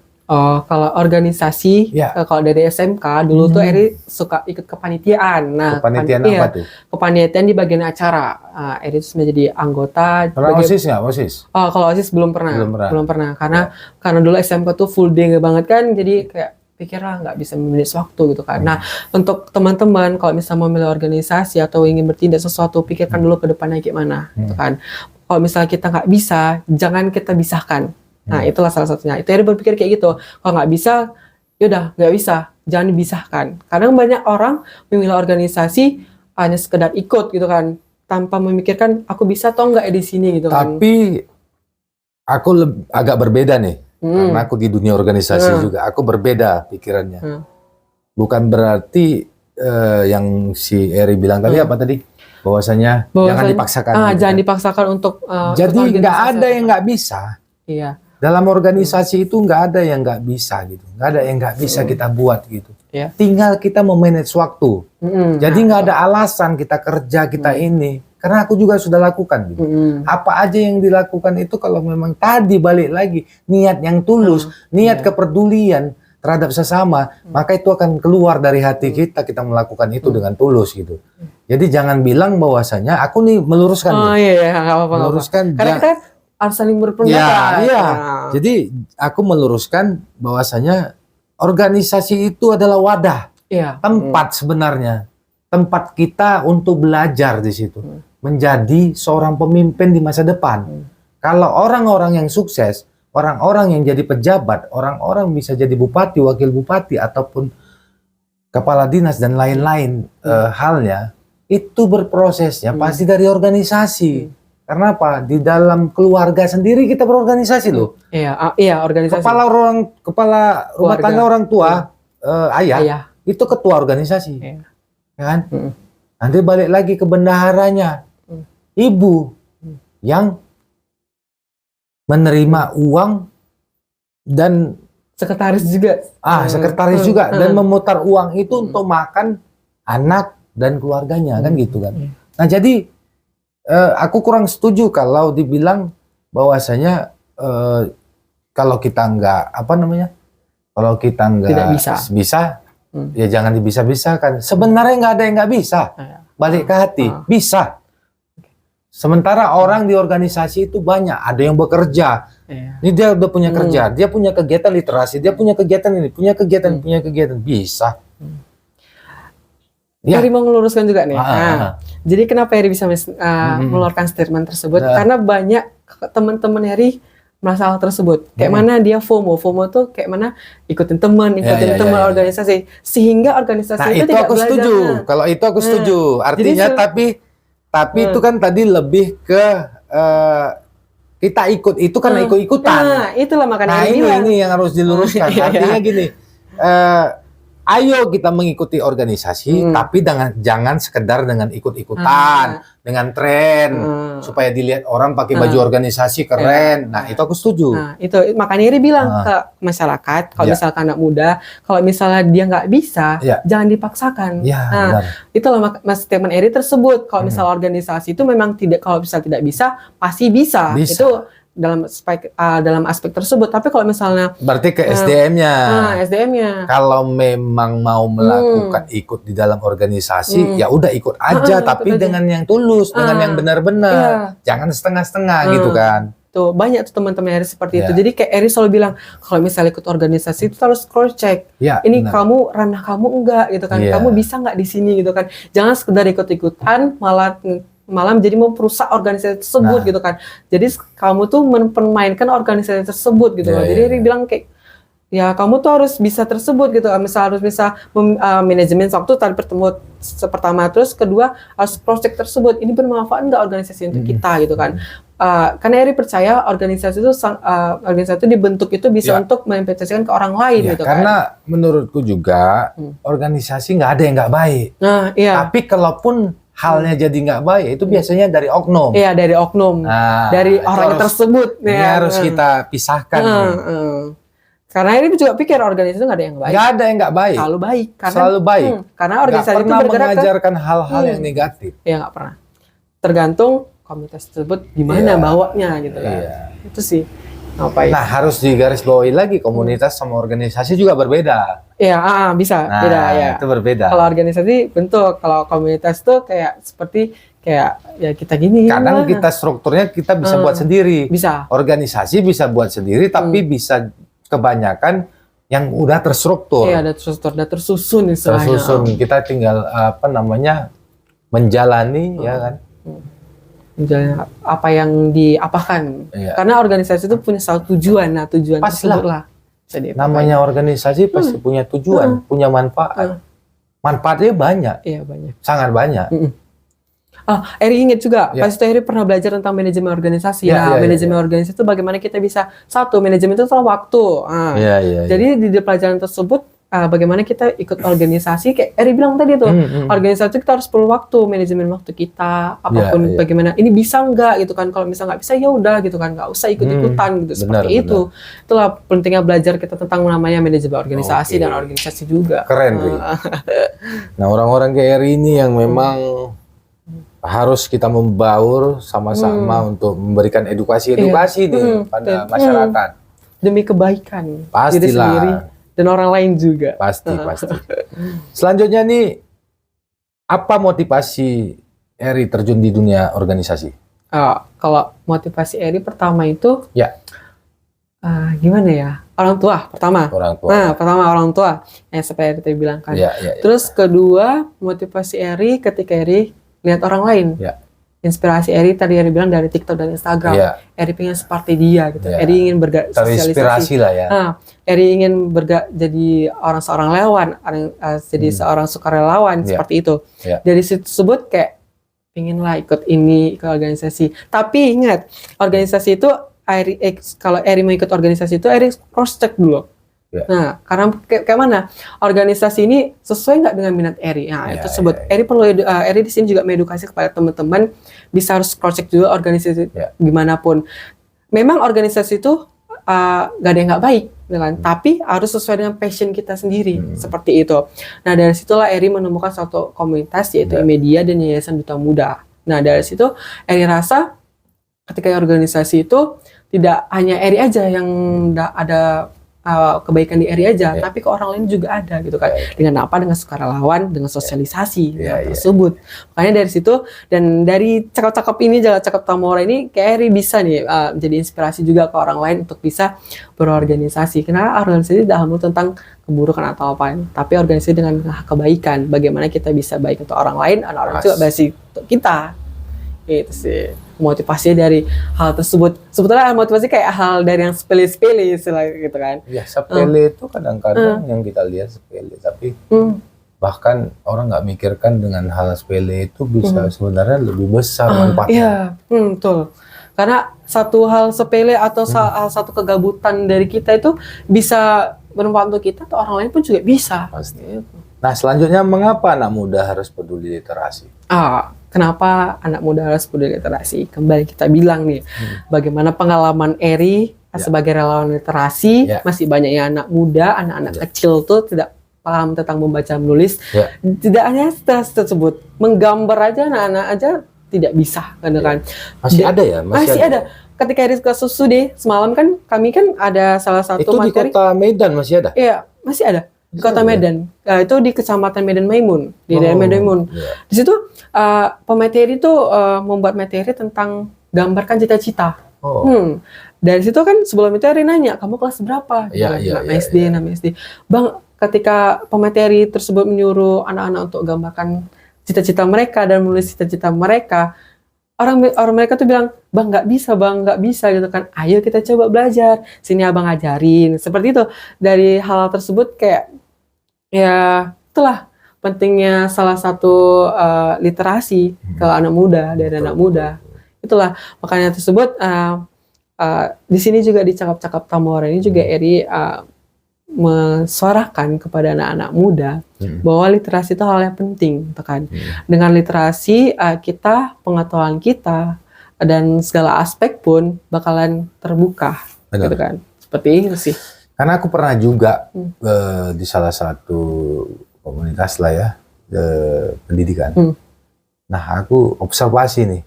Speaker 2: Kalau organisasi, kalau dari SMK dulu tuh Eri suka ikut kepanitiaan. Nah,
Speaker 1: kepanitiaan apa tuh?
Speaker 2: Kepanitiaan di bagian acara. Eri menjadi anggota.
Speaker 1: Pernah OSIS nggak? OSIS?
Speaker 2: Kalau OSIS belum pernah. Karena dulu SMK tuh full day banget kan, jadi kayak pikirlah nggak bisa memanage waktu gitu kan. Nah, untuk teman-teman kalau misalnya mau memilih organisasi atau ingin bertindak sesuatu, pikirkan dulu ke depannya gimana, gitu kan. Kalau misalnya kita nggak bisa, jangan kita pisahkan. Nah, itulah salah satunya. Itu Eri berpikir kayak gitu. Kalau nggak bisa, yaudah nggak bisa, jangan dipisahkan. Kadang banyak orang memilih organisasi hanya sekedar ikut gitu kan, tanpa memikirkan aku bisa atau nggak di sini gitu kan.
Speaker 1: Tapi aku agak berbeda nih. Karena aku di dunia organisasi juga, aku berbeda pikirannya. Bukan berarti yang si Eri bilang tadi apa tadi? Bahwasanya jangan dipaksakan.
Speaker 2: Jangan dipaksakan untuk.
Speaker 1: Jadi nggak ada yang nggak bisa.
Speaker 2: Iya.
Speaker 1: Dalam organisasi itu nggak ada yang nggak bisa gitu, nggak ada yang nggak bisa kita buat gitu.
Speaker 2: Ya.
Speaker 1: Tinggal kita memanage waktu. Jadi nggak ada alasan kita kerja kita ini. Karena aku juga sudah lakukan. Gitu. Apa aja yang dilakukan itu kalau memang tadi balik lagi niat yang tulus, niat kepedulian terhadap sesama, maka itu akan keluar dari hati kita melakukan itu dengan tulus gitu. Jadi jangan bilang bahwasanya aku nih meluruskan.
Speaker 2: Iya, nggak apa-apa.
Speaker 1: Meluruskan.
Speaker 2: Karena kita harus saling berpendapat.
Speaker 1: Iya. Jadi aku meluruskan bahwasanya organisasi itu adalah wadah, tempat sebenarnya, tempat kita untuk belajar di situ, menjadi seorang pemimpin di masa depan. Kalau orang-orang yang sukses, orang-orang yang jadi pejabat, orang-orang bisa jadi bupati, wakil bupati, ataupun kepala dinas dan lain-lain halnya, itu berprosesnya pasti dari organisasi. Karena apa? Di dalam keluarga sendiri kita berorganisasi loh.
Speaker 2: Iya, organisasi.
Speaker 1: Kepala rumah tangga orang tua, ayah, itu ketua organisasi. Ya kan? Nanti balik lagi ke bendaharanya. Ibu yang menerima uang dan
Speaker 2: sekretaris juga.
Speaker 1: Sekretaris juga dan memutar uang itu untuk makan anak dan keluarganya kan gitu kan. Nah, jadi aku kurang setuju kalau dibilang bahwasanya kalau kita kalau kita nggak bisa, ya jangan dibisa-bisakan. Sebenarnya nggak ada yang nggak bisa. Balik ke hati, bisa. Sementara orang di organisasi itu banyak, ada yang bekerja. Ini dia udah punya kerja, dia punya kegiatan literasi, dia punya kegiatan ini, punya kegiatan, bisa.
Speaker 2: Eri mau meluruskan juga nih. Jadi kenapa Eri bisa mengeluarkan statement tersebut? Karena banyak teman-teman Eri merasa hal tersebut. Kayak mana dia FOMO. FOMO tuh kayak mana ikutin teman, organisasi. Sehingga organisasi itu tidak
Speaker 1: aku
Speaker 2: belajar.
Speaker 1: Setuju. Kalau itu aku setuju. Artinya tapi itu kan tadi lebih ke kita ikut. Itu kan ikut-ikutan.
Speaker 2: Nah, itulah makanya
Speaker 1: ini yang harus diluruskan. Artinya gini, ayo kita mengikuti organisasi, tapi jangan sekedar dengan ikut-ikutan, dengan tren, supaya dilihat orang pakai baju organisasi keren. Nah, itu aku setuju.
Speaker 2: Nah, itu makanya Eri bilang ke masyarakat, kalau misalkan anak muda, kalau misalnya dia nggak bisa, jangan dipaksakan. Itulah statement Eri tersebut. Kalau misalnya organisasi itu memang kalau misalnya tidak bisa, pasti bisa. Itu dalam aspek tersebut. Tapi kalau misalnya
Speaker 1: berarti ke SDM-nya.
Speaker 2: SDM-nya.
Speaker 1: Kalau memang mau melakukan ikut di dalam organisasi, ya udah ikut aja, tapi dengan yang tulus, dengan yang benar-benar. Jangan setengah-setengah gitu kan.
Speaker 2: Tuh, banyak tuh teman-teman Eri seperti itu. Jadi kayak Eri selalu bilang, kalau misalnya ikut organisasi itu harus cross check. Ini kamu, ranah kamu enggak gitu kan. Kamu bisa enggak di sini gitu kan. Jangan sekedar ikut-ikutan malah menjadi merusak organisasi tersebut gitu kan. Jadi kamu tuh mempermainkan organisasi tersebut gitu loh. Jadi Eri bilang kayak ya kamu tuh harus bisa tersebut gitu. Misal harus bisa manajemen waktu tadi pertama, terus kedua harus project tersebut. Ini bermanfaat enggak organisasi untuk kita gitu kan. Karena Eri percaya organisasi itu dibentuk itu bisa untuk menginvestasikan ke orang lain gitu kan.
Speaker 1: Karena menurutku juga organisasi nggak ada yang nggak baik. Tapi kalaupun halnya jadi nggak baik, itu biasanya dari oknum.
Speaker 2: Iya, dari oknum. Dari orang tersebut.
Speaker 1: Ini harus kita pisahkan.
Speaker 2: Karena ini juga pikir organisasi itu nggak ada yang baik.
Speaker 1: Nggak ada yang nggak baik.
Speaker 2: Selalu baik.
Speaker 1: Selalu baik.
Speaker 2: Karena organisasi itu
Speaker 1: bergerak mengajarkan hal-hal yang negatif.
Speaker 2: Iya, nggak pernah. Tergantung komunitas tersebut gimana bawanya gitu kan. Itu sih.
Speaker 1: Nah, harus digarisbawahi lagi, komunitas sama organisasi juga berbeda.
Speaker 2: Iya, bisa beda ya.
Speaker 1: Itu berbeda.
Speaker 2: Kalau organisasi bentuk, kalau komunitas tuh kayak seperti ya kita gini.
Speaker 1: Kadang kita strukturnya kita bisa buat sendiri.
Speaker 2: Bisa.
Speaker 1: Organisasi bisa buat sendiri, tapi bisa kebanyakan yang udah terstruktur.
Speaker 2: Iya, ada terstruktur, udah tersusun istilahnya.
Speaker 1: Tersusun. Kita tinggal menjalani, ya kan.
Speaker 2: Menjalani apa yang diapakan. Karena organisasi itu punya satu tujuan. Nah, tujuan tersebut lah.
Speaker 1: Namanya organisasi pasti punya tujuan, punya manfaat. Manfaatnya banyak.
Speaker 2: Iya, banyak.
Speaker 1: Sangat banyak.
Speaker 2: Eri ingat juga, pas itu Eri pernah belajar tentang manajemen organisasi. Manajemen organisasi itu bagaimana kita bisa, satu, manajemen itu adalah waktu. Jadi di pelajaran tersebut, bagaimana kita ikut organisasi kayak Eri bilang tadi tuh, organisasi kita harus perlu waktu, manajemen waktu kita, apapun bagaimana ini bisa nggak gitu kan, kalau misalnya nggak bisa ya udah gitu kan, nggak usah ikut-ikutan gitu, seperti itu. Itulah pentingnya belajar kita tentang namanya manajemen organisasi dan organisasi juga.
Speaker 1: Keren, Ri. Nah, orang-orang kayak Eri ini yang memang harus kita membaur sama-sama untuk memberikan edukasi nih pada masyarakat
Speaker 2: demi kebaikan diri sendiri dan orang lain juga.
Speaker 1: Pasti. Selanjutnya nih, apa motivasi Eri terjun di dunia organisasi?
Speaker 2: Kalau motivasi Eri pertama itu, gimana ya? Orang tua pertama. Pertama orang tua, yang seperti Eri tadi bilang kan. Terus kedua, motivasi Eri ketika Eri lihat orang lain. Inspirasi Eri tadi Eri bilang dari TikTok dan Instagram. Eri pengen seperti dia gitu. Eri ingin
Speaker 1: terinspirasi lah ya.
Speaker 2: Eri ingin jadi seorang relawan, jadi seorang sukarelawan seperti itu. Dari situ tersebut kayak pengen lah ikut ke organisasi. Tapi ingat, organisasi itu kalau Eri mau ikut organisasi itu Eri cross check dulu. Nah, karena kayak mana organisasi ini sesuai nggak dengan minat Eri? Nah, itu tersebut Eri perlu Eri di sini juga mengedukasi kepada teman-teman bisa harus cross check juga organisasi gimana pun. Memang organisasi itu nggak ada yang nggak baik, kan? Tapi harus sesuai dengan passion kita sendiri seperti itu. Nah, dari situlah Eri menemukan suatu komunitas yaitu Media dan Yayasan Duta Muda. Nah, dari situ Eri rasa ketika organisasi itu tidak hanya Eri aja yang ada kebaikan di Eri aja, tapi ke orang lain juga ada gitu kan. Dengan apa? Dengan sukarelawan, dengan sosialisasi tersebut. Makanya dari situ dan dari cakap-cakap ini, cakap Tamora ini, kayak Eri bisa nih jadi inspirasi juga ke orang lain untuk bisa berorganisasi. Karena organisasi tidak hanya tentang keburukan atau apa, tapi organisasi dengan kebaikan. Bagaimana kita bisa baik untuk orang lain, orang juga baik untuk kita. Itu sih motivasi dari hal tersebut. Sebetulnya motivasi kayak hal dari yang sepele-sepele gitu kan. Ya,
Speaker 1: sepele itu kadang-kadang yang kita lihat sepele, tapi bahkan orang nggak mikirkan dengan hal sepele itu bisa sebenarnya lebih besar manfaatnya.
Speaker 2: Iya, betul. Karena satu hal sepele atau satu kegabutan dari kita itu bisa bermanfaat untuk kita atau orang lain pun juga bisa.
Speaker 1: Pasti. Nah, selanjutnya mengapa anak muda harus peduli literasi?
Speaker 2: Kenapa anak muda harus peduli literasi? Kembali kita bilang nih, bagaimana pengalaman Eri sebagai relawan literasi, masih banyak yang anak muda, anak-anak kecil tuh tidak paham tentang membaca menulis. Tidak hanya tersebut, menggambar aja anak-anak aja tidak bisa, kan?
Speaker 1: Masih ada ya?
Speaker 2: Masih ada. Ketika Eri ke Susu deh, semalam kan kami kan ada salah satu
Speaker 1: itu materi. Itu di kota Medan masih ada?
Speaker 2: Iya, masih ada. Di kota Medan, itu di kecamatan Medan Maimun, di daerah Medan Maimun. Di situ pemateri itu membuat materi tentang gambarkan cita-cita. Dari situ kan sebelum itu Eri nanya, kamu kelas berapa? Nama SD. Bang, ketika pemateri tersebut menyuruh anak-anak untuk gambarkan cita-cita mereka dan menulis cita-cita mereka, orang mereka tuh bilang, bang nggak bisa gitu kan. Ayo kita coba belajar, sini abang ajarin. Seperti itu. Dari hal tersebut kayak ya itulah pentingnya salah satu literasi ke anak muda, dari anak muda. Itulah makanya tersebut di sini juga di cakap-cakap Tamora ini juga Eri mensuarakan kepada anak-anak muda bahwa literasi itu hal yang penting, kan? Dengan literasi kita, pengetahuan kita dan segala aspek pun bakalan terbuka, gitu kan? Seperti itu sih.
Speaker 1: Karena aku pernah juga di salah satu komunitas lah ya, pendidikan. Nah, aku observasi nih.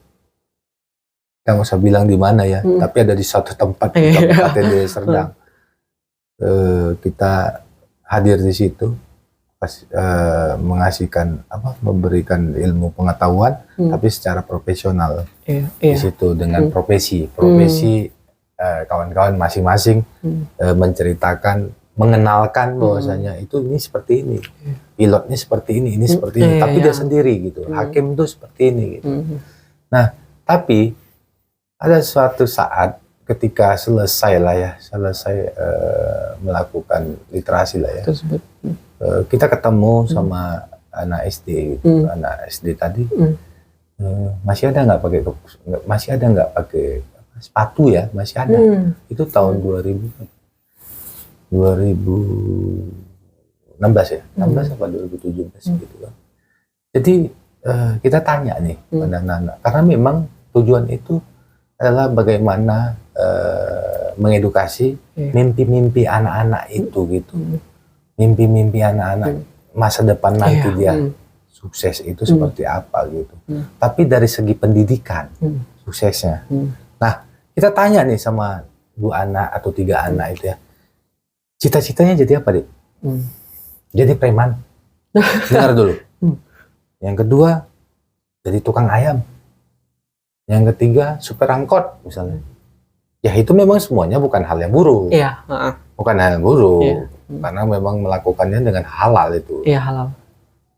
Speaker 1: Kita nggak usah bilang di mana ya, tapi ada di suatu tempat di Kabupaten Deli Serdang. Kita hadir di situ, memberikan ilmu pengetahuan, tapi secara profesional. Di situ dengan profesi kawan-kawan masing-masing menceritakan, mengenalkan bahwasanya ini seperti ini, pilotnya seperti ini seperti ini, tapi dia sendiri gitu, hakim itu seperti ini gitu. Nah, tapi ada suatu saat ketika selesai melakukan literasi lah ya, kita ketemu sama anak SD gitu, anak SD tadi masih ada nggak pakai sepatu ya, masih ada. Itu tahun 2000 16 ya, 16 apa 2017 gitu kan. Jadi kita tanya nih pada anak-anak, karena memang tujuan itu adalah bagaimana mengedukasi mimpi-mimpi anak-anak itu gitu, mimpi-mimpi anak-anak masa depan nanti dia sukses itu seperti apa gitu. Tapi dari segi pendidikan suksesnya. Nah, kita tanya nih sama 2 anak atau 3 anak itu ya, cita-citanya jadi apa, Dik? Jadi preman. Dengar dulu. Yang kedua, jadi tukang ayam. Yang ketiga, supir angkot misalnya. Ya itu memang semuanya bukan hal yang buruk.
Speaker 2: Iya.
Speaker 1: Bukan hal yang buruk.
Speaker 2: Iya.
Speaker 1: Karena memang melakukannya dengan halal itu.
Speaker 2: Iya, halal.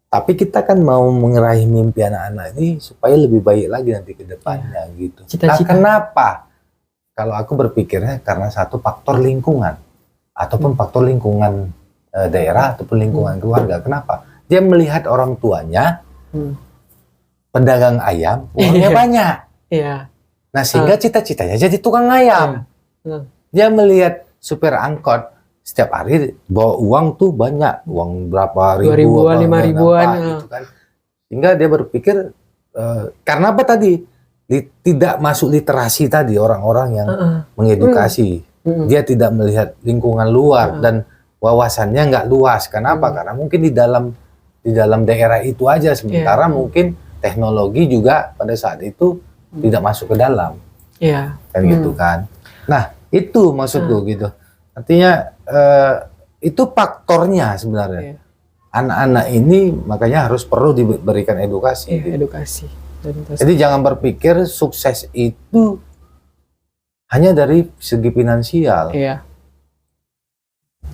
Speaker 1: Tapi kita kan mau mengeraih mimpi anak-anak ini supaya lebih baik lagi nanti ke depannya gitu.
Speaker 2: Cita-cita.
Speaker 1: Nah, kenapa? Kalau aku berpikirnya karena satu faktor lingkungan. Ataupun faktor lingkungan daerah ataupun lingkungan keluarga. Kenapa? Dia melihat orang tuanya pedagang ayam, uangnya banyak.
Speaker 2: Iya.
Speaker 1: Nah, sehingga cita-citanya jadi tukang ayam. Dia melihat supir angkot setiap hari bawa uang tuh banyak, uang berapa ribu,
Speaker 2: 2.000-an, 5.000-an
Speaker 1: gitu kan. Sehingga dia berpikir karena apa tadi? Tidak masuk literasi tadi orang-orang yang mengedukasi. Dia tidak melihat lingkungan luar dan wawasannya nggak luas. Kenapa? Karena mungkin di dalam daerah itu aja, sementara mungkin teknologi juga pada saat itu tidak masuk ke dalam.
Speaker 2: Iya.
Speaker 1: Kan gitu kan. Nah, itu maksudku gitu. Artinya itu faktornya sebenarnya. Anak-anak ini makanya harus perlu diberikan edukasi.
Speaker 2: Iya, edukasi.
Speaker 1: Jadi jangan berpikir sukses itu hanya dari segi finansial.
Speaker 2: Iya.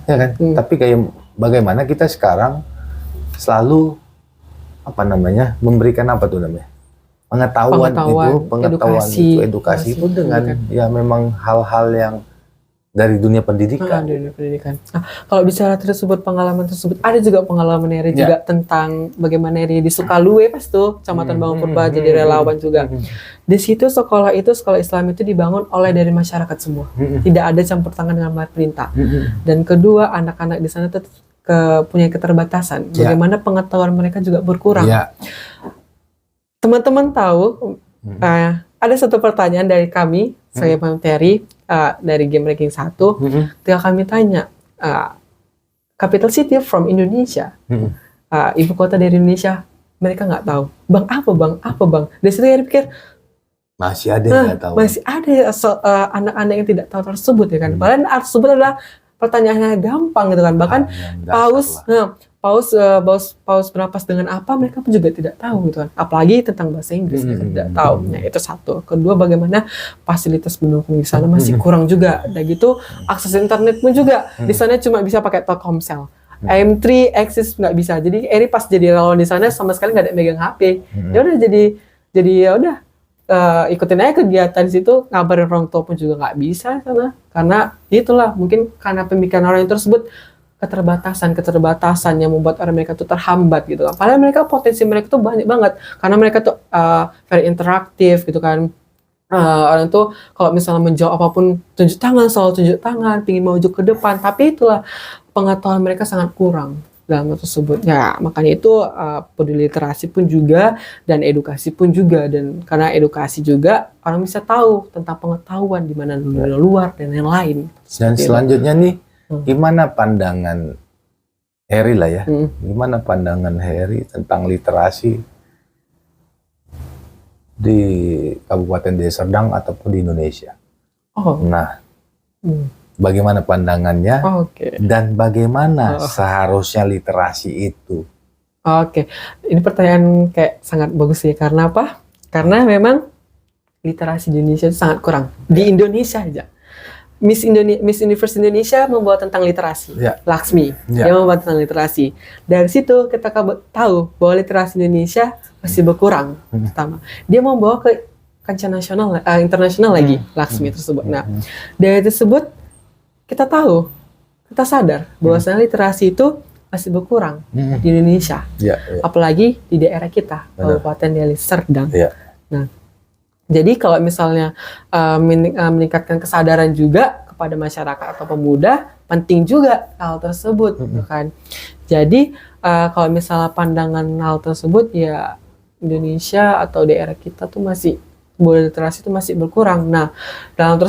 Speaker 1: Ya kan? Tapi kayak bagaimana kita sekarang selalu memberikan apa tuh namanya? Pengetahuan edukasi itu dengan ya memang hal-hal yang dari dunia pendidikan.
Speaker 2: Nah, kalau bicara tersebut, pengalaman tersebut, ada juga pengalaman Eri juga tentang bagaimana Eri di Sukalue pas tuh, Kecamatan Bangun Purba, jadi relawan juga. Di situ sekolah Islam itu dibangun oleh dari masyarakat semua. Tidak ada campur tangan dengan pemerintah. Dan kedua, anak-anak di sana tuh punya keterbatasan. Bagaimana pengetahuan mereka juga berkurang. Teman-teman tahu, ada satu pertanyaan dari kami, saya Bang Terry, dari Game Ranking 1, ketika kami tanya, capital city from Indonesia, ibu kota dari Indonesia, mereka nggak tahu. Bang, apa bang? Dari situ saya pikir,
Speaker 1: masih ada yang nggak tahu.
Speaker 2: Masih ada anak-anak yang tidak tahu tersebut, ya kan? Padahal tersebut adalah pertanyaannya gampang gitu kan. Bahkan paus bernapas dengan apa, mereka pun juga tidak tahu gitu kan. Apalagi tentang bahasa Inggris, mereka tidak tahu. Nah, itu satu. Kedua, bagaimana fasilitas pendukung di sana masih kurang juga. Dan gitu, akses internet pun juga di sana cuma bisa pakai Telkomsel. M3 Axis nggak bisa. Jadi Eri pas jadi relawan di sana sama sekali nggak ada megang HP. Ya udah jadi ya udah ikutin aja kegiatan di situ, ngabarin orang tua pun juga nggak bisa sana. Karena itulah mungkin karena pemikiran orang tersebut keterbatasan yang membuat orang mereka tuh terhambat gitu kan. Padahal potensi mereka tuh banyak banget karena mereka tuh very interaktif gitu kan. Orang tuh kalau misalnya menjawab apapun selalu tunjuk tangan, pingin maju ke depan. Tapi itulah pengetahuan mereka sangat kurang dalam hal tersebut. Ya makanya itu peduli literasi pun juga dan edukasi pun juga, dan karena edukasi juga orang bisa tahu tentang pengetahuan di mana dunia luar dan yang lain.
Speaker 1: Dan selanjutnya nih, gimana pandangan Heri lah ya? Gimana pandangan Heri tentang literasi di Kabupaten Deli Serdang ataupun di Indonesia? Nah, bagaimana pandangannya dan bagaimana seharusnya literasi itu?
Speaker 2: Ini pertanyaan kayak sangat bagus ya. Karena apa? Karena memang literasi di Indonesia itu sangat kurang. Di Indonesia aja. Miss Universe Indonesia membawa tentang literasi, Laksmi, dia membawa tentang literasi. Dari situ kita tahu bahwa literasi Indonesia masih berkurang. Pertama, dia membawa ke kancah nasional, internasional lagi, Laksmi tersebut. Nah, dari tersebut kita tahu, kita sadar bahwa literasi itu masih berkurang di Indonesia, apalagi di daerah kita, Kabupaten Deli Serdang. Nah, jadi kalau misalnya meningkatkan kesadaran juga kepada masyarakat atau pemuda, penting juga hal tersebut, gitu kan. Jadi kalau misalnya pandangan hal tersebut ya Indonesia atau daerah kita tuh masih budaya literasi itu masih berkurang. Nah, dalam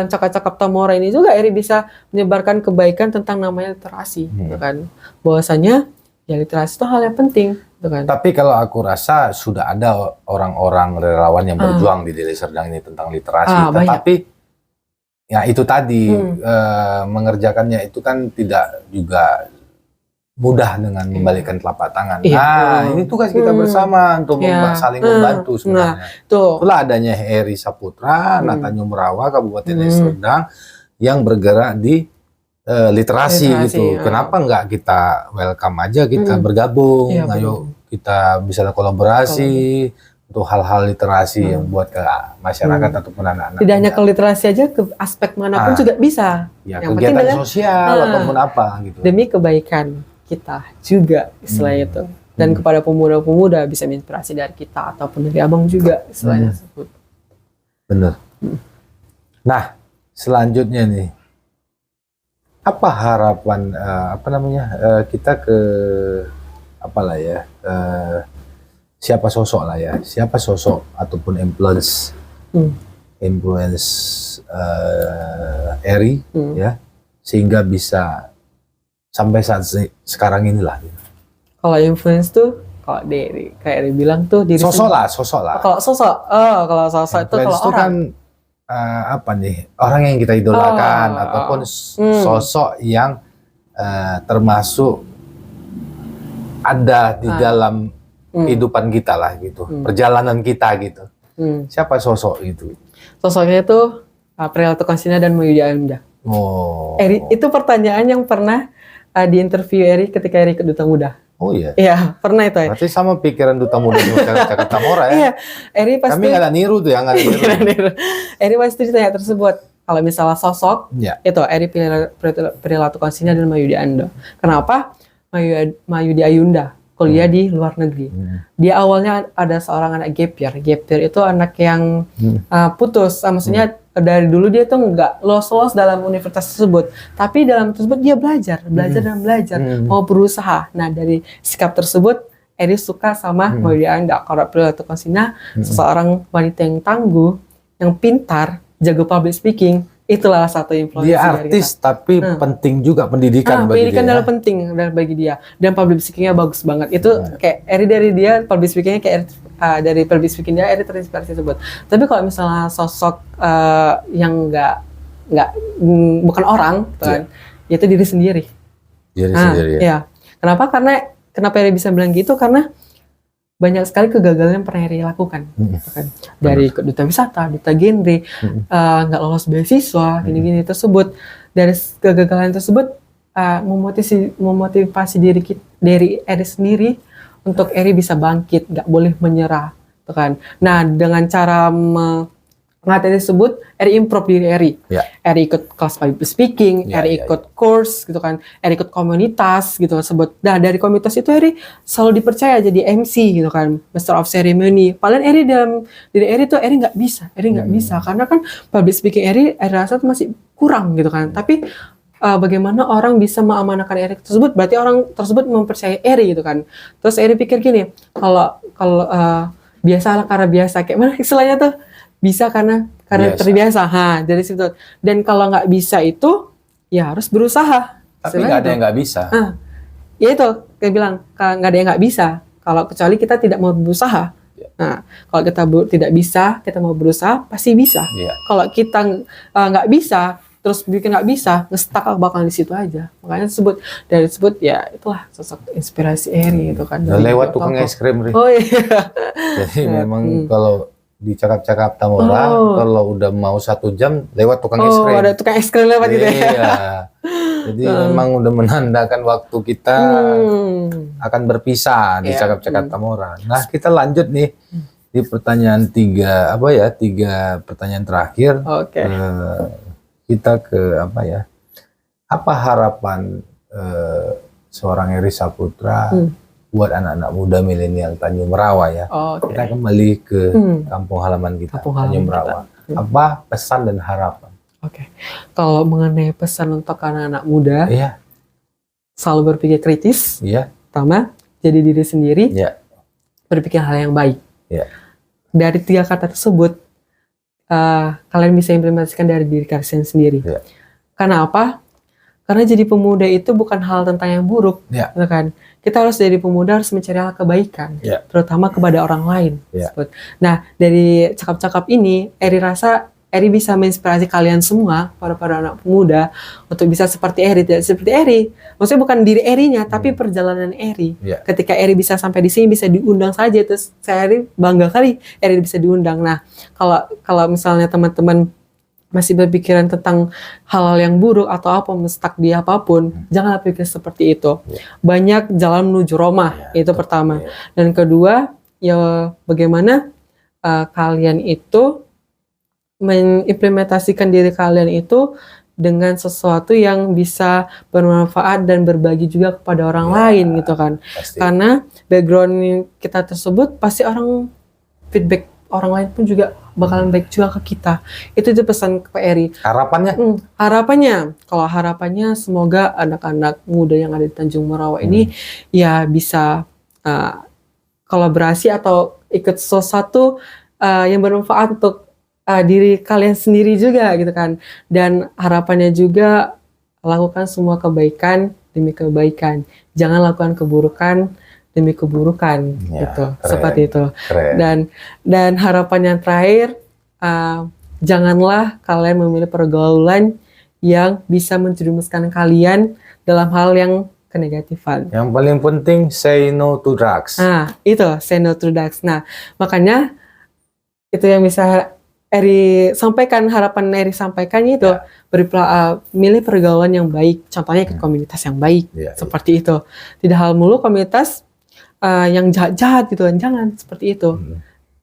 Speaker 2: cakap-cakap Tamora ini juga Eri bisa menyebarkan kebaikan tentang namanya literasi, gitu kan. Bahwasanya ya literasi itu hal yang penting, gitu kan.
Speaker 1: Tapi kalau aku rasa sudah ada orang-orang relawan yang berjuang di Deli Serdang ini tentang literasi. Tetapi ya itu tadi mengerjakannya itu kan tidak juga mudah dengan membalikkan telapak tangan. Nah, ini tugas kita bersama untuk saling membantu sebenarnya. Itulah adanya Eri Saputra, Tanjung Merawa, Kabupaten Deli Serdang yang bergerak di literasi gitu. Kenapa nggak kita welcome aja, kita bergabung, ayo kita bisa kolaborasi untuk hal-hal literasi yang buat ke masyarakat ataupun anak-anak.
Speaker 2: Tidak hanya ke literasi aja, ke aspek manapun juga bisa.
Speaker 1: Ya, yang kegiatan sosial ataupun apa gitu.
Speaker 2: Demi kebaikan kita juga istilahnya itu. Dan kepada pemuda-pemuda bisa menginspirasi dari kita ataupun dari abang juga istilahnya tersebut.
Speaker 1: Bener. Nah, selanjutnya nih, apa harapan kita ke apalah ya, siapa sosok ataupun influence Eri ya, sehingga bisa sampai saat sekarang inilah.
Speaker 2: Kalau influence tuh, kalau kayak Eri bilang tuh diri
Speaker 1: sosok lah.
Speaker 2: Kalau sosok itu kalau orang
Speaker 1: kan orang yang kita idolakan ataupun sosok yang termasuk ada di dalam kehidupan kita lah gitu, perjalanan kita gitu. Siapa sosok itu?
Speaker 2: Sosoknya itu Prilly Latuconsina dan Mayudi Ayunda. Eri, itu pertanyaan yang pernah di interview Eri ketika Eri ikut Duta Muda.
Speaker 1: Oh iya?
Speaker 2: Iya, pernah itu.
Speaker 1: Berarti sama pikiran Duta Muda di Masyarakat Tamora ya?
Speaker 2: Iya, Eri pasti.
Speaker 1: Kami nggak ada niru tuh ya, nggak ada niru.
Speaker 2: Eri pasti ditanya tersebut. Kalau misalnya sosok, itu Eri Prilly Latuconsina dan Mayudi Ayunda. Kenapa? Mayudi Ayunda kuliah di luar negeri. Dia awalnya ada seorang anak gap year. Gap year itu anak yang putus. Maksudnya dari dulu dia tuh nggak lolos dalam universitas tersebut. Tapi dalam tersebut dia belajar dan belajar. Mau berusaha. Nah, dari sikap tersebut, Eri suka sama Mayudi Ayunda. Kalau Prilly Latuconsina, seseorang wanita yang tangguh, yang pintar, jago public speaking. Itulah satu influencer.
Speaker 1: Dia artis tapi penting juga pendidikan bagi
Speaker 2: pendidikan
Speaker 1: dia.
Speaker 2: adalah penting bagi dia, dan public speakingnya bagus banget. Itu kayak Eri dari dia public speakingnya kayak dari public speaking dia Eri terinspirasi tersebut. Tapi kalau misalnya sosok yang bukan orang, kan, itu diri sendiri.
Speaker 1: Diri sendiri.
Speaker 2: Ya. Kenapa Eri bisa bilang gitu? Karena banyak sekali kegagalan yang pernah Eri lakukan, kan? Dari duta wisata, duta genre, nggak lolos beasiswa, gini-gini tersebut. Dari kegagalan tersebut, memotivasi dari Eri sendiri untuk Eri bisa bangkit, nggak boleh menyerah, kan? Nah, dengan cara mengatasi tersebut, Eri improve diri Eri. Eri ikut kelas public speaking, Eri ikut course gitu kan, Eri ikut komunitas gitu tersebut. Nah, dari komunitas itu Eri selalu dipercaya jadi MC gitu kan, Master of Ceremony. Padahal Eri dalam diri Eri tuh Eri nggak bisa karena kan public speaking Eri rasa tuh masih kurang gitu kan. Tapi bagaimana orang bisa mengamanahkan Eri tersebut? Berarti orang tersebut mempercayai Eri gitu kan. Terus Eri pikir gini, kalau biasalah karena biasa, kayak mana istilahnya tuh? Bisa karena terbiasa. Dari situ. Dan kalau nggak bisa itu, ya harus berusaha.
Speaker 1: Tapi nggak ada yang nggak bisa.
Speaker 2: Ya itu, kayak bilang, nggak ada yang nggak bisa. Kalau kecuali kita tidak mau berusaha. Nah, kalau kita tidak bisa, kita mau berusaha, pasti bisa. Kalau kita nggak bisa, terus bikin nggak bisa, nge-stuck bakal di situ aja. Makanya dari tersebut ya itulah sosok inspirasi Eri itu kan.
Speaker 1: Lewat tukang es krim.
Speaker 2: Oh iya.
Speaker 1: Jadi memang kalau di cakap-cakap Tamora, kalau udah mau 1 jam lewat tukang es krim.
Speaker 2: Ada tukang es krim lewat gitu ya.
Speaker 1: Jadi memang udah menandakan waktu kita akan berpisah di cakap-cakap Tamora. Nah, kita lanjut nih di pertanyaan 3 pertanyaan terakhir. Kita ke apa harapan seorang Eri Saputra buat anak-anak muda milenial Tanjung Merawa ya. Kita kembali ke kampung halaman kita, Tanjung Merawa. Apa pesan dan harapan?
Speaker 2: Kalau mengenai pesan untuk anak-anak muda, selalu berpikir kritis,
Speaker 1: Iya.
Speaker 2: pertama, jadi diri sendiri,
Speaker 1: Iya.
Speaker 2: berpikir hal yang baik.
Speaker 1: Iya.
Speaker 2: Dari 3 kata tersebut, kalian bisa implementasikan dari diri kalian sendiri.
Speaker 1: Iya.
Speaker 2: Karena apa? Karena jadi pemuda itu bukan hal tentang yang buruk,
Speaker 1: Iya.
Speaker 2: gitu kan? Kita harus jadi pemuda harus mencari hal kebaikan,
Speaker 1: Iya.
Speaker 2: terutama kepada orang lain.
Speaker 1: Iya.
Speaker 2: Nah, dari cakap-cakap ini, Eri rasa Eri bisa menginspirasi kalian semua, para anak pemuda, untuk bisa seperti Eri, tidak seperti Eri. Maksudnya bukan diri Erinya, tapi perjalanan Eri.
Speaker 1: Iya.
Speaker 2: Ketika Eri bisa sampai di sini, bisa diundang saja, terus saya Eri bangga kali Eri bisa diundang. Nah, kalau misalnya teman-teman masih berpikiran tentang hal-hal yang buruk atau apa, stuck di apapun, janganlah pikir seperti itu. Banyak jalan menuju Roma, itu pertama. Dan kedua, ya bagaimana kalian itu mengimplementasikan diri kalian itu dengan sesuatu yang bisa bermanfaat dan berbagi juga kepada orang lain gitu kan.
Speaker 1: Pasti.
Speaker 2: Karena background kita tersebut pasti orang feedback orang lain pun juga bakalan baik juga ke kita. Itu pesan ke Eri.
Speaker 1: Harapannya?
Speaker 2: Kalau harapannya semoga anak-anak muda yang ada di Tanjung Morawa ini ya bisa kolaborasi atau ikut sesuatu yang bermanfaat untuk diri kalian sendiri juga gitu kan. Dan harapannya juga lakukan semua kebaikan demi kebaikan. Jangan lakukan keburukan demi keburukan gitu.
Speaker 1: Keren.
Speaker 2: Seperti itu.
Speaker 1: Keren.
Speaker 2: Dan harapan yang terakhir, janganlah kalian memilih pergaulan yang bisa menjerumuskan kalian dalam hal yang kenegatifan.
Speaker 1: Yang paling penting say no to drugs.
Speaker 2: Itu say no to drugs. Nah, makanya itu yang bisa Eri sampaikan, harapan Eri sampaikan itu milih pergaulan yang baik, contohnya ke komunitas yang baik, seperti itu. Tidak hal mulu komunitas yang jahat-jahat gitu kan, jangan seperti itu.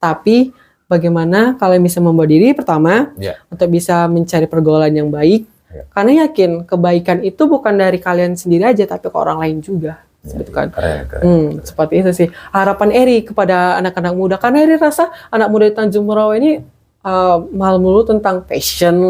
Speaker 2: Tapi bagaimana kalian bisa membawa diri pertama untuk bisa mencari pergaulan yang baik, karena yakin kebaikan itu bukan dari kalian sendiri aja, tapi ke orang lain juga. Seperti kan.
Speaker 1: Keren.
Speaker 2: Seperti itu sih harapan Eri kepada anak-anak muda, karena Eri rasa anak muda di Tanjung Morawa ini mahal mulu tentang fashion,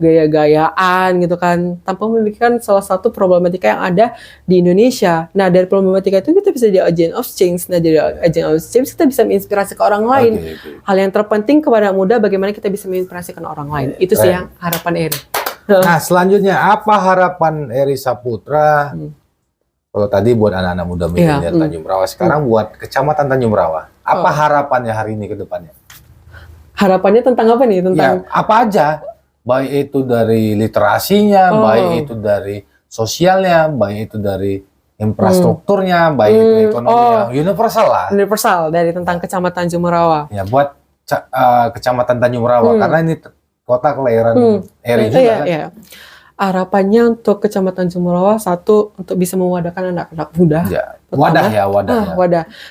Speaker 2: gaya-gayaan gitu kan, tanpa memikirkan salah satu problematika yang ada di Indonesia. Nah, dari problematika itu kita bisa jadi agent of change. Nah, dari agent of change kita bisa menginspirasi ke orang lain. Hal yang terpenting kepada muda, bagaimana kita bisa menginspirasikan orang lain. Itu sih yang harapan Eri.
Speaker 1: Nah, selanjutnya apa harapan Eri Saputra? Kalau tadi buat anak-anak muda milenial Tanjung Morawa, sekarang buat Kecamatan Tanjung Morawa. Apa harapannya hari ini ke depannya?
Speaker 2: Harapannya tentang apa nih? Tentang
Speaker 1: apa aja, baik itu dari literasinya, baik itu dari sosialnya, baik itu dari infrastrukturnya, baik itu ekonominya, universal lah.
Speaker 2: Universal dari tentang Kecamatan Tanjung Morawa.
Speaker 1: Ya, buat Kecamatan Tanjung Morawa, karena ini kota kelahiran Eri juga kan.
Speaker 2: Harapannya untuk Kecamatan Tanjung Morawa, satu, untuk bisa mewadahkan anak-anak muda.
Speaker 1: Wadah.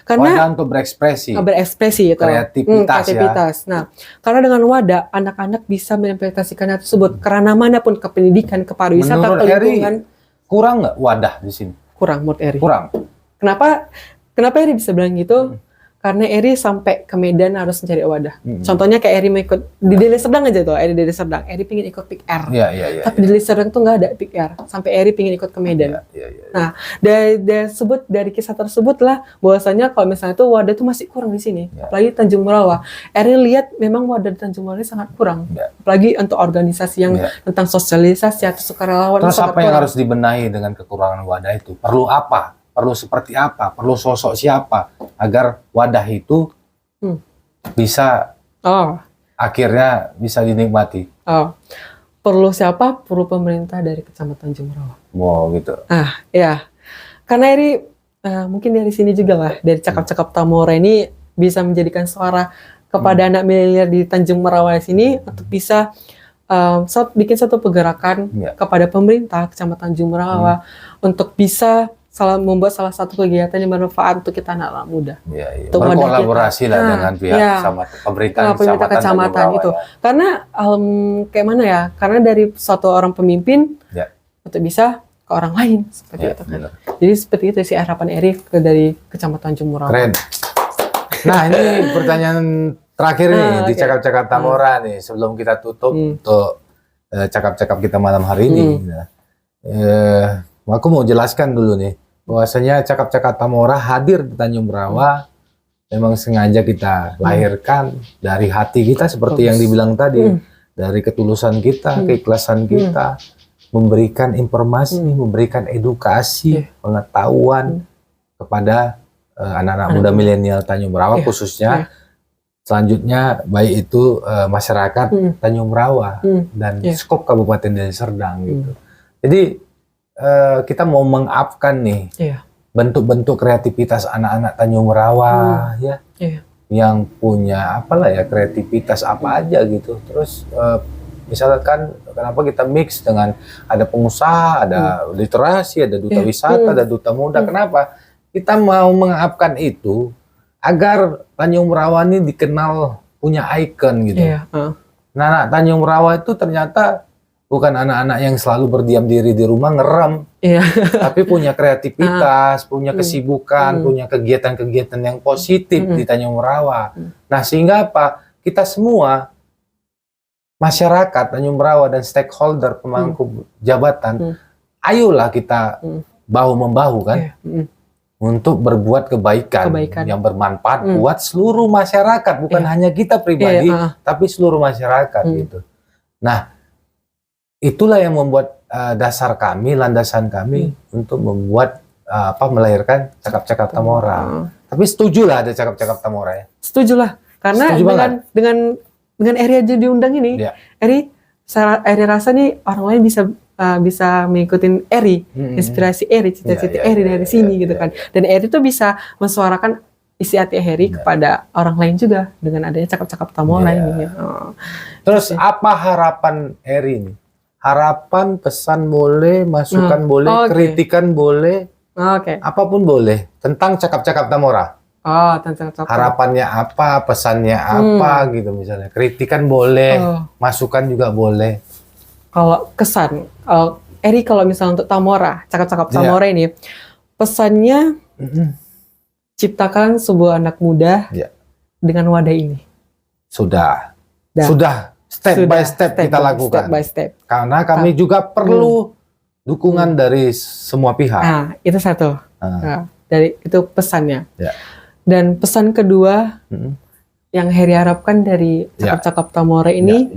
Speaker 2: Karena
Speaker 1: wadah untuk berekspresi
Speaker 2: itu.
Speaker 1: Kreativitas.
Speaker 2: Nah, karena dengan wadah, anak-anak bisa mengimplementasikan hal tersebut kerana manapun, ke pendidikan, ke pariwisata,
Speaker 1: menurut
Speaker 2: ke lingkungan.
Speaker 1: Eri, kurang nggak wadah di sini?
Speaker 2: Kurang menurut Eri.
Speaker 1: Kurang.
Speaker 2: Kenapa Eri bisa bilang gitu? Karena Eri sampai ke Medan harus mencari wadah. Contohnya kayak Eri mau ikut di Deli Serdang aja tuh, Eri Deli Serdang. Eri pingin ikut PIK-R. Tapi di Deli Serdang tuh nggak ada PIK-R. Sampai Eri pingin ikut ke Medan. Nah, dari kisah tersebut lah, bahwasanya kalau misalnya tuh wadah tuh masih kurang di sini. Apalagi Tanjung Morawa. Eri lihat memang wadah di Tanjung Morawa ini sangat kurang. Apalagi untuk organisasi yang tentang sosialisasi atau sukarelawan.
Speaker 1: Terus apa yang harus dibenahi dengan kekurangan wadah itu? Perlu apa? Perlu seperti apa? Perlu sosok siapa agar wadah itu bisa akhirnya bisa dinikmati?
Speaker 2: Perlu siapa? Perlu pemerintah dari Kecamatan Tanjung Morawa.
Speaker 1: Wow, gitu.
Speaker 2: Karena Eri mungkin dari sini juga lah, dari cakap-cakap Tamora ini bisa menjadikan suara kepada anak milenial di Tanjung Morawa sini untuk bisa bikin satu pergerakan kepada pemerintah Kecamatan Tanjung Morawa untuk bisa membuat salah satu kegiatan yang bermanfaat untuk kita anak-anak muda.
Speaker 1: Berkolaborasi lah dengan pihak sama pemerintah kecamatan
Speaker 2: itu. Karena kayak mana ya? Karena dari suatu orang pemimpin untuk bisa ke orang lain seperti itu kan. Jadi seperti itu sih harapan Eri dari Kecamatan Tanjung Morawa.
Speaker 1: Keren. Nah, ini pertanyaan terakhir nih di cakap-cakap Tamora nih sebelum kita tutup untuk cakap-cakap kita malam hari ini. Aku mau jelaskan dulu nih, bahwasanya Cakap-Cakap Tamora hadir di Tanjung Berawa memang sengaja kita lahirkan dari hati kita seperti yang dibilang tadi, dari ketulusan kita, keikhlasan kita, memberikan informasi, memberikan edukasi, pengetahuan kepada anak-anak muda milenial Tanjung Berawa khususnya. Selanjutnya baik itu masyarakat Tanjung Berawa dan skop Kabupaten Deli Serdang gitu. Jadi kita mau mengupkan nih bentuk-bentuk kreativitas anak-anak Tanjung Berawa ya, yang punya apalah ya kreativitas apa aja gitu. Terus misalkan kenapa kita mix dengan ada pengusaha, ada literasi, ada duta wisata, ada duta muda. Kenapa? Kita mau mengupkan itu agar Tanjung Berawa ini dikenal punya ikon gitu. Nah, anak Tanjung Berawa itu ternyata bukan anak-anak yang selalu berdiam diri di rumah ngerem, tapi punya kreativitas, punya kesibukan, punya kegiatan-kegiatan yang positif di Tanjung Berawa. Nah, sehingga apa? Kita semua masyarakat Tanjung Berawa dan stakeholder pemangku jabatan, ayolah kita bahu-membahu kan. Untuk berbuat kebaikan yang bermanfaat buat seluruh masyarakat, bukan hanya kita pribadi, tapi seluruh masyarakat gitu. Nah, itulah yang membuat dasar kami, landasan kami untuk membuat melahirkan Cakap-Cakap Tamora. Tapi setujulah ada Cakap-Cakap Tamora ya.
Speaker 2: Setujulah, karena dengan Eri aja diundang ini, Eri rasa nih orang lain bisa mengikuti Eri, inspirasi Eri, cita-cita Eri dari sini gitu kan. Dan Eri tuh bisa mensuarakan isi hati Eri kepada orang lain juga dengan adanya Cakap-Cakap Tamora ini.
Speaker 1: Terus apa harapan Eri ini? Harapan, pesan boleh, masukan boleh, kritikan boleh, apapun boleh tentang Cakap-Cakap Tamora.
Speaker 2: Tentang Cakap.
Speaker 1: Harapannya apa, pesannya apa gitu misalnya. Kritikan boleh, masukan juga boleh.
Speaker 2: Kalau kesan, Eri kalau misalnya untuk Tamora, Cakap-Cakap Tamora ini, pesannya ciptakan sebuah anak muda dengan wadah ini. Sudah,
Speaker 1: step by step kita lakukan.
Speaker 2: Step by step.
Speaker 1: Karena kami juga perlu dukungan dari semua pihak.
Speaker 2: Nah, itu satu. Dari itu pesannya. Dan pesan kedua yang Heri harapkan dari Cakap-Cakap Tamora ini.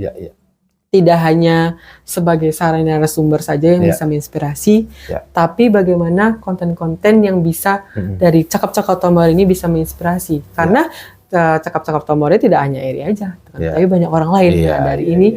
Speaker 2: Tidak hanya sebagai sarana narasumber saja yang bisa menginspirasi, tapi bagaimana konten-konten yang bisa dari Cakap-Cakap Tamora ini bisa menginspirasi. Karena Cakap-Cakap Tamora tidak hanya Eri aja, tapi banyak orang lain. Dari ini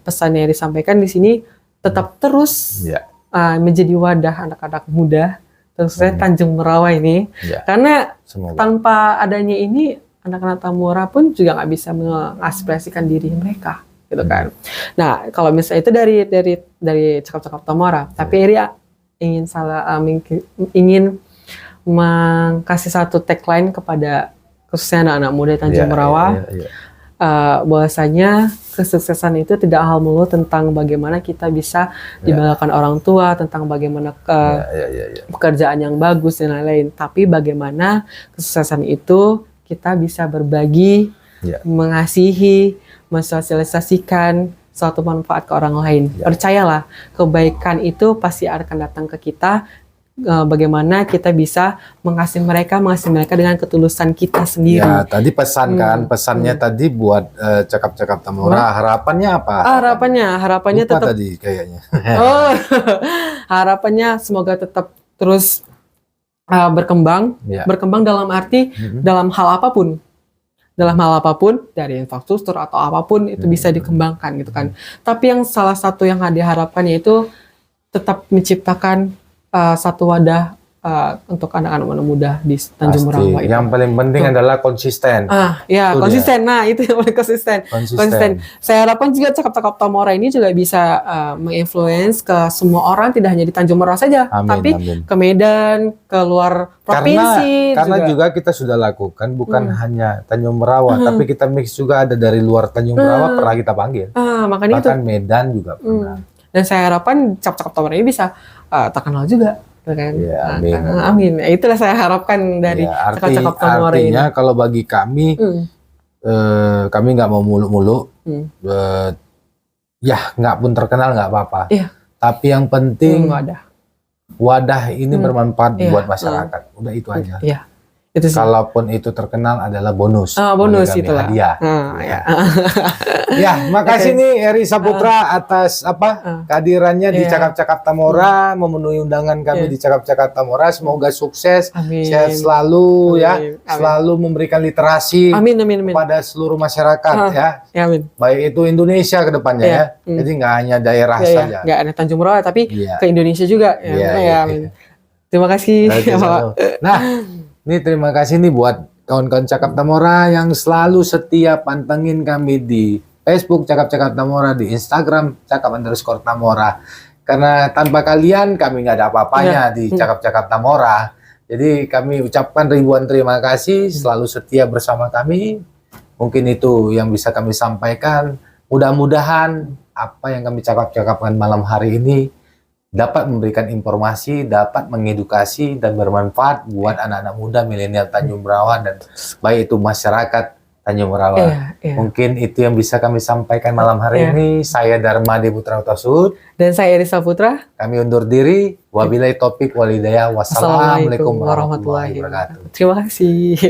Speaker 2: pesan yang disampaikan di sini tetap terus menjadi wadah anak-anak muda, terusnya Tanjung Berawa ini. Karena tanpa adanya ini anak-anak Tamora pun juga nggak bisa mengekspresikan diri mereka. Gitu kan. Nah, kalau misalnya itu dari Cakap-Cakap Tamora, tapi Eri ingin mengkasih satu tagline kepada khususnya anak-anak muda Tanjung Berawa, bahwasanya kesuksesan itu tidak hal melulu tentang bagaimana kita bisa dibanggakan orang tua, tentang bagaimana pekerjaan yang bagus dan lain-lain, tapi bagaimana kesuksesan itu kita bisa berbagi, mengasihi, mensosialisasikan suatu manfaat ke orang lain. Percayalah, kebaikan itu pasti akan datang ke kita. Bagaimana kita bisa mengasihi mereka dengan ketulusan kita sendiri.
Speaker 1: Ya, tadi pesannya tadi buat Cakap-Cakap Tamora. Harapannya apa?
Speaker 2: Harapannya
Speaker 1: lupa
Speaker 2: tetap
Speaker 1: tadi kayaknya.
Speaker 2: Harapannya semoga tetap terus berkembang dalam arti dalam hal apapun. Dari infrastruktur atau apapun itu bisa dikembangkan gitu kan. Tapi yang salah satu yang diharapkan yaitu tetap menciptakan satu wadah untuk anak-anak muda di Tanjung Berawa.
Speaker 1: Yang paling penting adalah konsisten.
Speaker 2: Konsisten. Nah, itu yang paling konsisten. Saya harapkan juga Cakap-Cakap Tamora ini juga bisa menginfluence ke semua orang, tidak hanya di Tanjung Berawa saja, tapi ke Medan, ke luar provinsi.
Speaker 1: Karena juga kita sudah lakukan bukan hanya Tanjung Berawa, tapi kita mix juga ada dari luar Tanjung Berawa pernah kita panggil.
Speaker 2: Makanya
Speaker 1: bahkan itu. Medan juga pernah.
Speaker 2: Dan saya harapkan Cakap-Cakap Tamora ini bisa terkenal juga. Kan? Amin. Itulah saya harapkan dari Cakap-Cakap Tamora ini.
Speaker 1: Artinya kalau bagi kami, kami nggak mau muluk-muluk, nggak pun terkenal nggak apa-apa. Tapi yang penting wadah ini bermanfaat
Speaker 2: Iya,
Speaker 1: buat masyarakat. Udah itu aja.
Speaker 2: Iya. Itu sih.
Speaker 1: Kalaupun itu terkenal adalah bonus.
Speaker 2: Bonus
Speaker 1: Poligami
Speaker 2: itulah.
Speaker 1: hadiah.
Speaker 2: Ya.
Speaker 1: Ya, makasih nih Eri Saputra atas kehadirannya di
Speaker 2: Iya.
Speaker 1: Cakap-Cakap Tamora, memenuhi undangan kami
Speaker 2: Iya.
Speaker 1: di Cakap-Cakap Tamora. Semoga sukses,
Speaker 2: Amin.
Speaker 1: sehat selalu ya,
Speaker 2: Amin.
Speaker 1: selalu memberikan literasi
Speaker 2: Amin.
Speaker 1: kepada seluruh masyarakat ya.
Speaker 2: Ya, amin.
Speaker 1: Baik itu Indonesia ke depannya
Speaker 2: Iya.
Speaker 1: ya. Jadi nggak hanya daerah
Speaker 2: Ya,
Speaker 1: saja.
Speaker 2: nggak ada Tanjung Merauke tapi
Speaker 1: Iya.
Speaker 2: ke Indonesia juga. Ya,
Speaker 1: Iya,
Speaker 2: ya,
Speaker 1: iya.
Speaker 2: amin. Terima kasih.
Speaker 1: Oke, selalu. Nah, ini terima kasih nih buat kawan-kawan Cakap Tamora yang selalu setia pantengin kami di Facebook Cakap-Cakap Tamora, di Instagram Cakap_Tamora. Karena tanpa kalian kami nggak ada apa-apanya di Cakap-Cakap Tamora. Jadi kami ucapkan ribuan terima kasih selalu setia bersama kami. Mungkin itu yang bisa kami sampaikan. Mudah-mudahan apa yang kami cakap-cakapkan malam hari ini dapat memberikan informasi, dapat mengedukasi dan bermanfaat buat anak-anak muda milenial Tanjung Berawa dan baik itu masyarakat Tanjung Berawa.
Speaker 2: Iya.
Speaker 1: Mungkin itu yang bisa kami sampaikan malam hari ini. Saya Dharma Putra Utasud.
Speaker 2: Dan saya Erisa Putra.
Speaker 1: Kami undur diri. Wabillahi taufik walhidayah. Wassalamualaikum warahmatullahi wabarakatuh.
Speaker 2: Terima kasih.